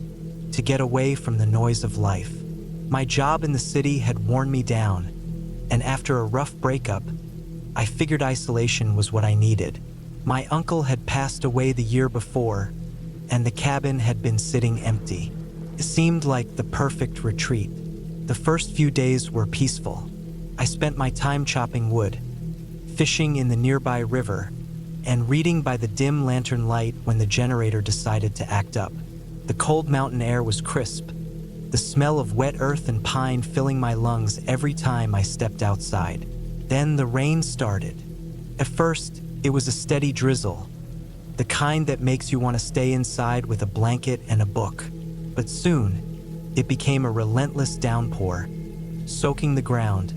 to get away from the noise of life. My job in the city had worn me down, and after a rough breakup, I figured isolation was what I needed. My uncle had passed away the year before, and the cabin had been sitting empty. It seemed like the perfect retreat. The first few days were peaceful. I spent my time chopping wood, fishing in the nearby river, and reading by the dim lantern light when the generator decided to act up. The cold mountain air was crisp, the smell of wet earth and pine filling my lungs every time I stepped outside. Then the rain started. At first, it was a steady drizzle, the kind that makes you want to stay inside with a blanket and a book. But soon, it became a relentless downpour, soaking the ground,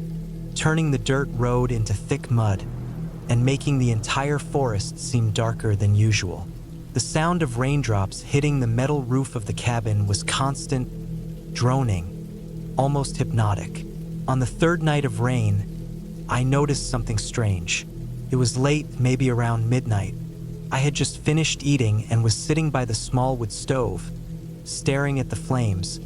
turning the dirt road into thick mud, and making the entire forest seem darker than usual. The sound of raindrops hitting the metal roof of the cabin was constant, droning, almost hypnotic. On the third night of rain, I noticed something strange. It was late, maybe around midnight. I had just finished eating and was sitting by the small wood stove, staring at the flames,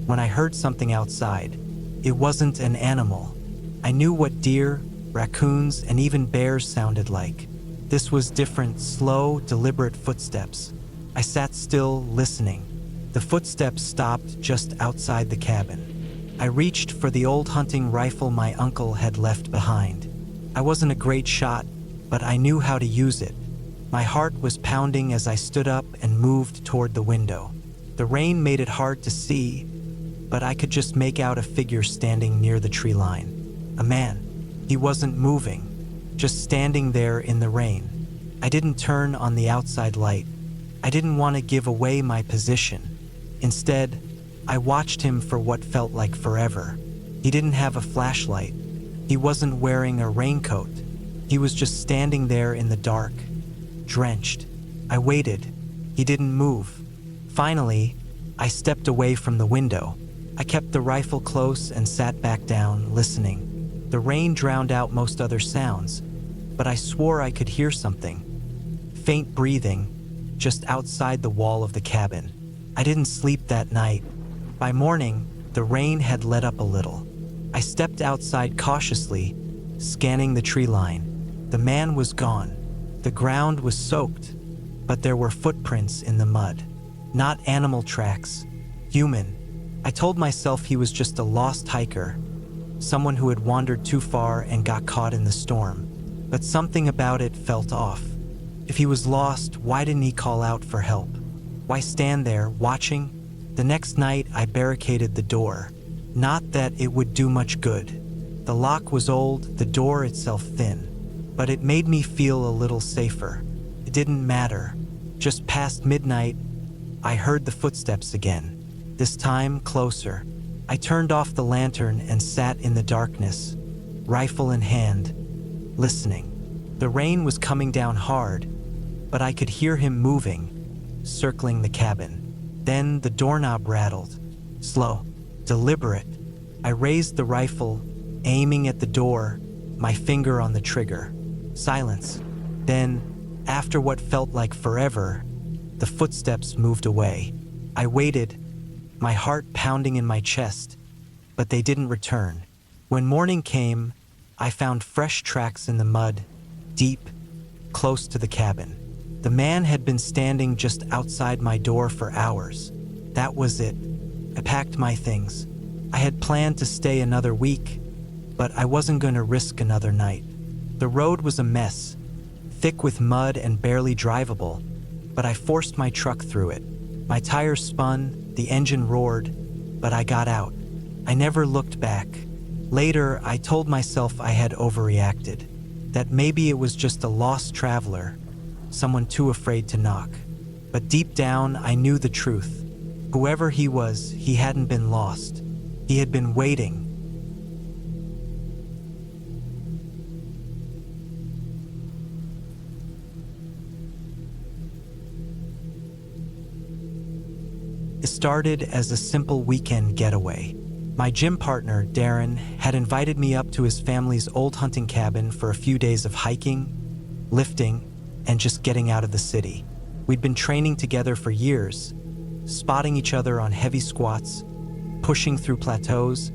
when I heard something outside. It wasn't an animal. I knew what deer, raccoons, and even bears sounded like. This was different, slow, deliberate footsteps. I sat still, listening. The footsteps stopped just outside the cabin. I reached for the old hunting rifle my uncle had left behind. I wasn't a great shot, but I knew how to use it. My heart was pounding as I stood up and moved toward the window. The rain made it hard to see, but I could just make out a figure standing near the tree line. A man. He wasn't moving, just standing there in the rain. I didn't turn on the outside light. I didn't want to give away my position. Instead, I watched him for what felt like forever. He didn't have a flashlight. He wasn't wearing a raincoat. He was just standing there in the dark, drenched. I waited. He didn't move. Finally, I stepped away from the window. I kept the rifle close and sat back down, listening. The rain drowned out most other sounds, but I swore I could hear something. Faint breathing, just outside the wall of the cabin. I didn't sleep that night. By morning, the rain had let up a little. I stepped outside cautiously, scanning the tree line. The man was gone. The ground was soaked, but there were footprints in the mud. Not animal tracks, human. I told myself he was just a lost hiker, someone who had wandered too far and got caught in the storm. But something about it felt off. If he was lost, why didn't he call out for help? Why stand there, watching? The next night, I barricaded the door. Not that it would do much good. The lock was old, the door itself thin. But it made me feel a little safer. It didn't matter. Just past midnight, I heard the footsteps again. This time, closer. I turned off the lantern and sat in the darkness, rifle in hand, listening. The rain was coming down hard, but I could hear him moving, circling the cabin. Then the doorknob rattled. Slow, deliberate. I raised the rifle, aiming at the door, my finger on the trigger. Silence. Then, after what felt like forever, the footsteps moved away. I waited, my heart pounding in my chest, but they didn't return. When morning came, I found fresh tracks in the mud, deep, close to the cabin. The man had been standing just outside my door for hours. That was it. I packed my things. I had planned to stay another week, but I wasn't going to risk another night. The road was a mess, thick with mud and barely drivable, but I forced my truck through it. My tires spun, the engine roared, but I got out. I never looked back. Later, I told myself I had overreacted, that maybe it was just a lost traveler, someone too afraid to knock. But deep down, I knew the truth. Whoever he was, he hadn't been lost. He had been waiting. It started as a simple weekend getaway. My gym partner, Darren, had invited me up to his family's old hunting cabin for a few days of hiking, lifting, and just getting out of the city. We'd been training together for years, spotting each other on heavy squats, pushing through plateaus,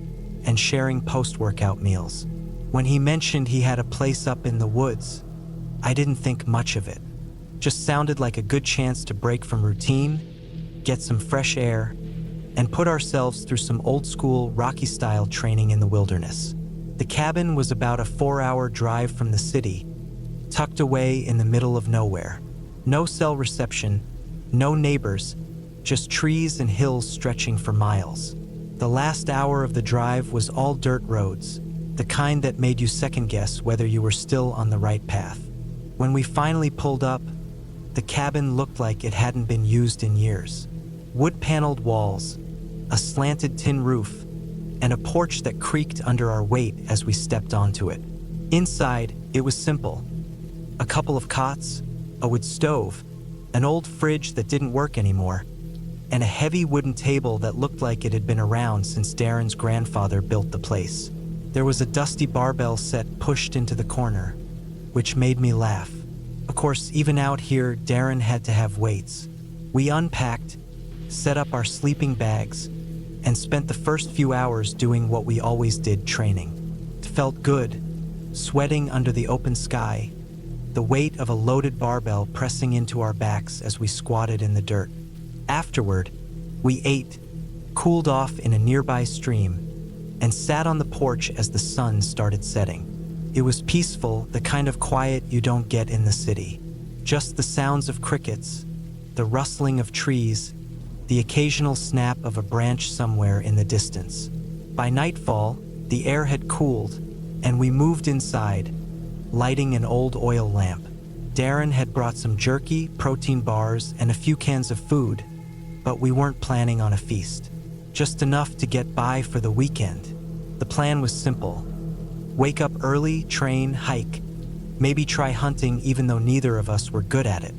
and sharing post-workout meals. When he mentioned he had a place up in the woods, I didn't think much of it. Just sounded like a good chance to break from routine, get some fresh air, and put ourselves through some old-school, Rocky-style training in the wilderness. The cabin was about a 4-hour drive from the city, tucked away in the middle of nowhere. No cell reception, no neighbors, just trees and hills stretching for miles. The last hour of the drive was all dirt roads, the kind that made you second-guess whether you were still on the right path. When we finally pulled up, the cabin looked like it hadn't been used in years. Wood-paneled walls, a slanted tin roof, and a porch that creaked under our weight as we stepped onto it. Inside, it was simple. A couple of cots, a wood stove, an old fridge that didn't work anymore, and a heavy wooden table that looked like it had been around since Darren's grandfather built the place. There was a dusty barbell set pushed into the corner, which made me laugh. Of course, even out here, Darren had to have weights. We unpacked, set up our sleeping bags, and spent the first few hours doing what we always did, training. It felt good, sweating under the open sky, the weight of a loaded barbell pressing into our backs as we squatted in the dirt. Afterward, we ate, cooled off in a nearby stream, and sat on the porch as the sun started setting. It was peaceful, the kind of quiet you don't get in the city. Just the sounds of crickets, the rustling of trees, the occasional snap of a branch somewhere in the distance. By nightfall, the air had cooled, and we moved inside, lighting an old oil lamp. Darren had brought some jerky, protein bars, and a few cans of food, but we weren't planning on a feast. Just enough to get by for the weekend. The plan was simple. Wake up early, train, hike, maybe try hunting even though neither of us were good at it.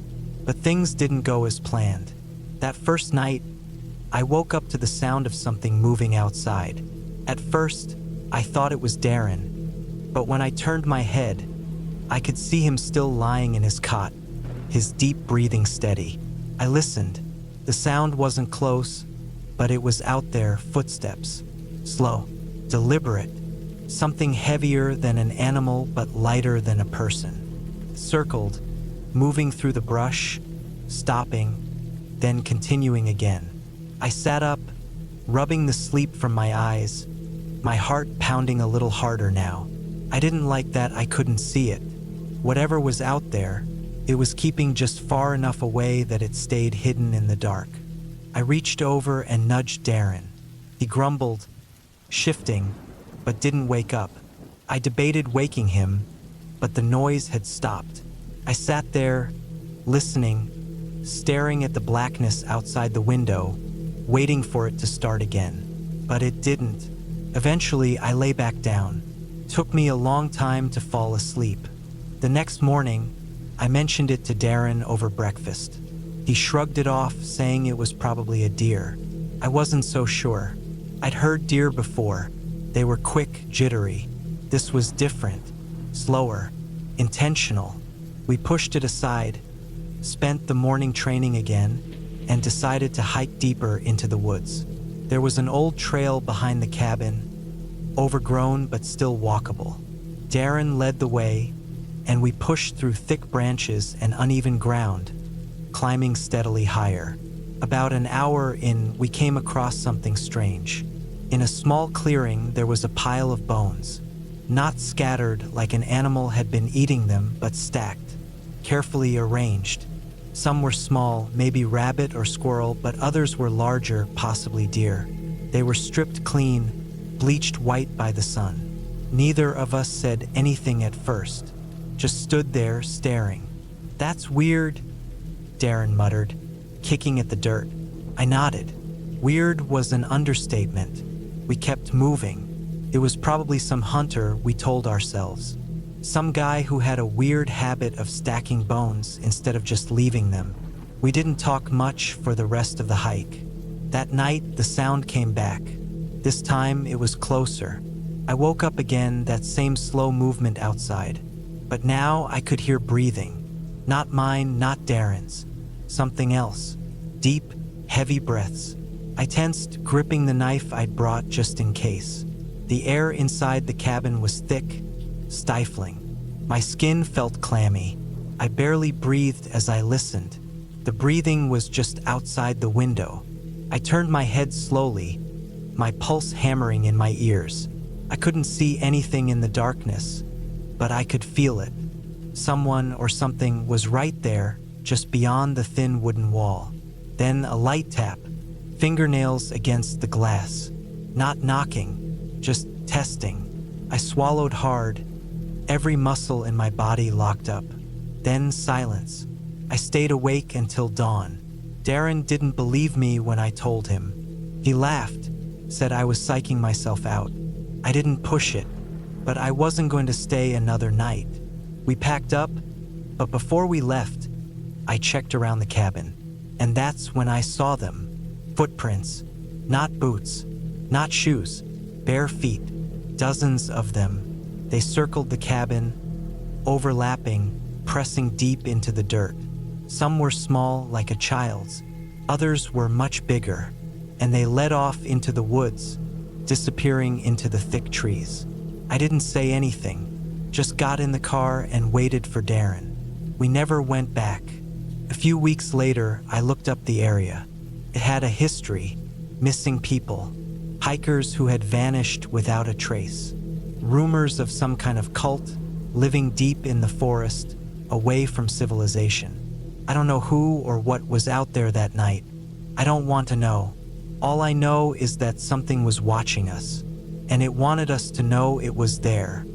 But things didn't go as planned. That first night, I woke up to the sound of something moving outside. At first, I thought it was Darren, but when I turned my head, I could see him still lying in his cot, his deep breathing steady. I listened. The sound wasn't close, but it was out there, footsteps. Slow, deliberate, something heavier than an animal but lighter than a person. Circled, moving through the brush, stopping, then continuing again. I sat up, rubbing the sleep from my eyes, my heart pounding a little harder now. I didn't like that I couldn't see it. Whatever was out there, it was keeping just far enough away that it stayed hidden in the dark. I reached over and nudged Darren. He grumbled, shifting, but didn't wake up. I debated waking him, but the noise had stopped. I sat there, listening, staring at the blackness outside the window, waiting for it to start again. But it didn't. Eventually, I lay back down. It took me a long time to fall asleep. The next morning, I mentioned it to Darren over breakfast. He shrugged it off, saying it was probably a deer. I wasn't so sure. I'd heard deer before. They were quick, jittery. This was different, slower, intentional. We pushed it aside, spent the morning training again, and decided to hike deeper into the woods. There was an old trail behind the cabin, overgrown but still walkable. Darren led the way, and we pushed through thick branches and uneven ground, climbing steadily higher. About an hour in, we came across something strange. In a small clearing, there was a pile of bones, not scattered like an animal had been eating them, but stacked, carefully arranged. Some were small, maybe rabbit or squirrel, but others were larger, possibly deer. They were stripped clean, bleached white by the sun. Neither of us said anything at first, just stood there staring. "That's weird," Darren muttered, kicking at the dirt. I nodded. Weird was an understatement. We kept moving. It was probably some hunter, we told ourselves. Some guy who had a weird habit of stacking bones instead of just leaving them. We didn't talk much for the rest of the hike. That night, the sound came back. This time, it was closer. I woke up again, that same slow movement outside. But now I could hear breathing. Not mine, not Darren's. Something else. Deep, heavy breaths. I tensed, gripping the knife I'd brought just in case. The air inside the cabin was thick, stifling. My skin felt clammy. I barely breathed as I listened. The breathing was just outside the window. I turned my head slowly, my pulse hammering in my ears. I couldn't see anything in the darkness, but I could feel it. Someone or something was right there, just beyond the thin wooden wall. Then a light tap, fingernails against the glass. Not knocking, just testing. I swallowed hard, every muscle in my body locked up. Then silence. I stayed awake until dawn. Darren didn't believe me when I told him. He laughed, said I was psyching myself out. I didn't push it, but I wasn't going to stay another night. We packed up, but before we left, I checked around the cabin, and that's when I saw them. Footprints, not boots, not shoes, bare feet, dozens of them. They circled the cabin, overlapping, pressing deep into the dirt. Some were small, like a child's. Others were much bigger, and they led off into the woods, disappearing into the thick trees. I didn't say anything, just got in the car and waited for Darren. We never went back. A few weeks later, I looked up the area. It had a history, missing people, hikers who had vanished without a trace, rumors of some kind of cult living deep in the forest, away from civilization. I don't know who or what was out there that night. I don't want to know. All I know is that something was watching us, and it wanted us to know it was there.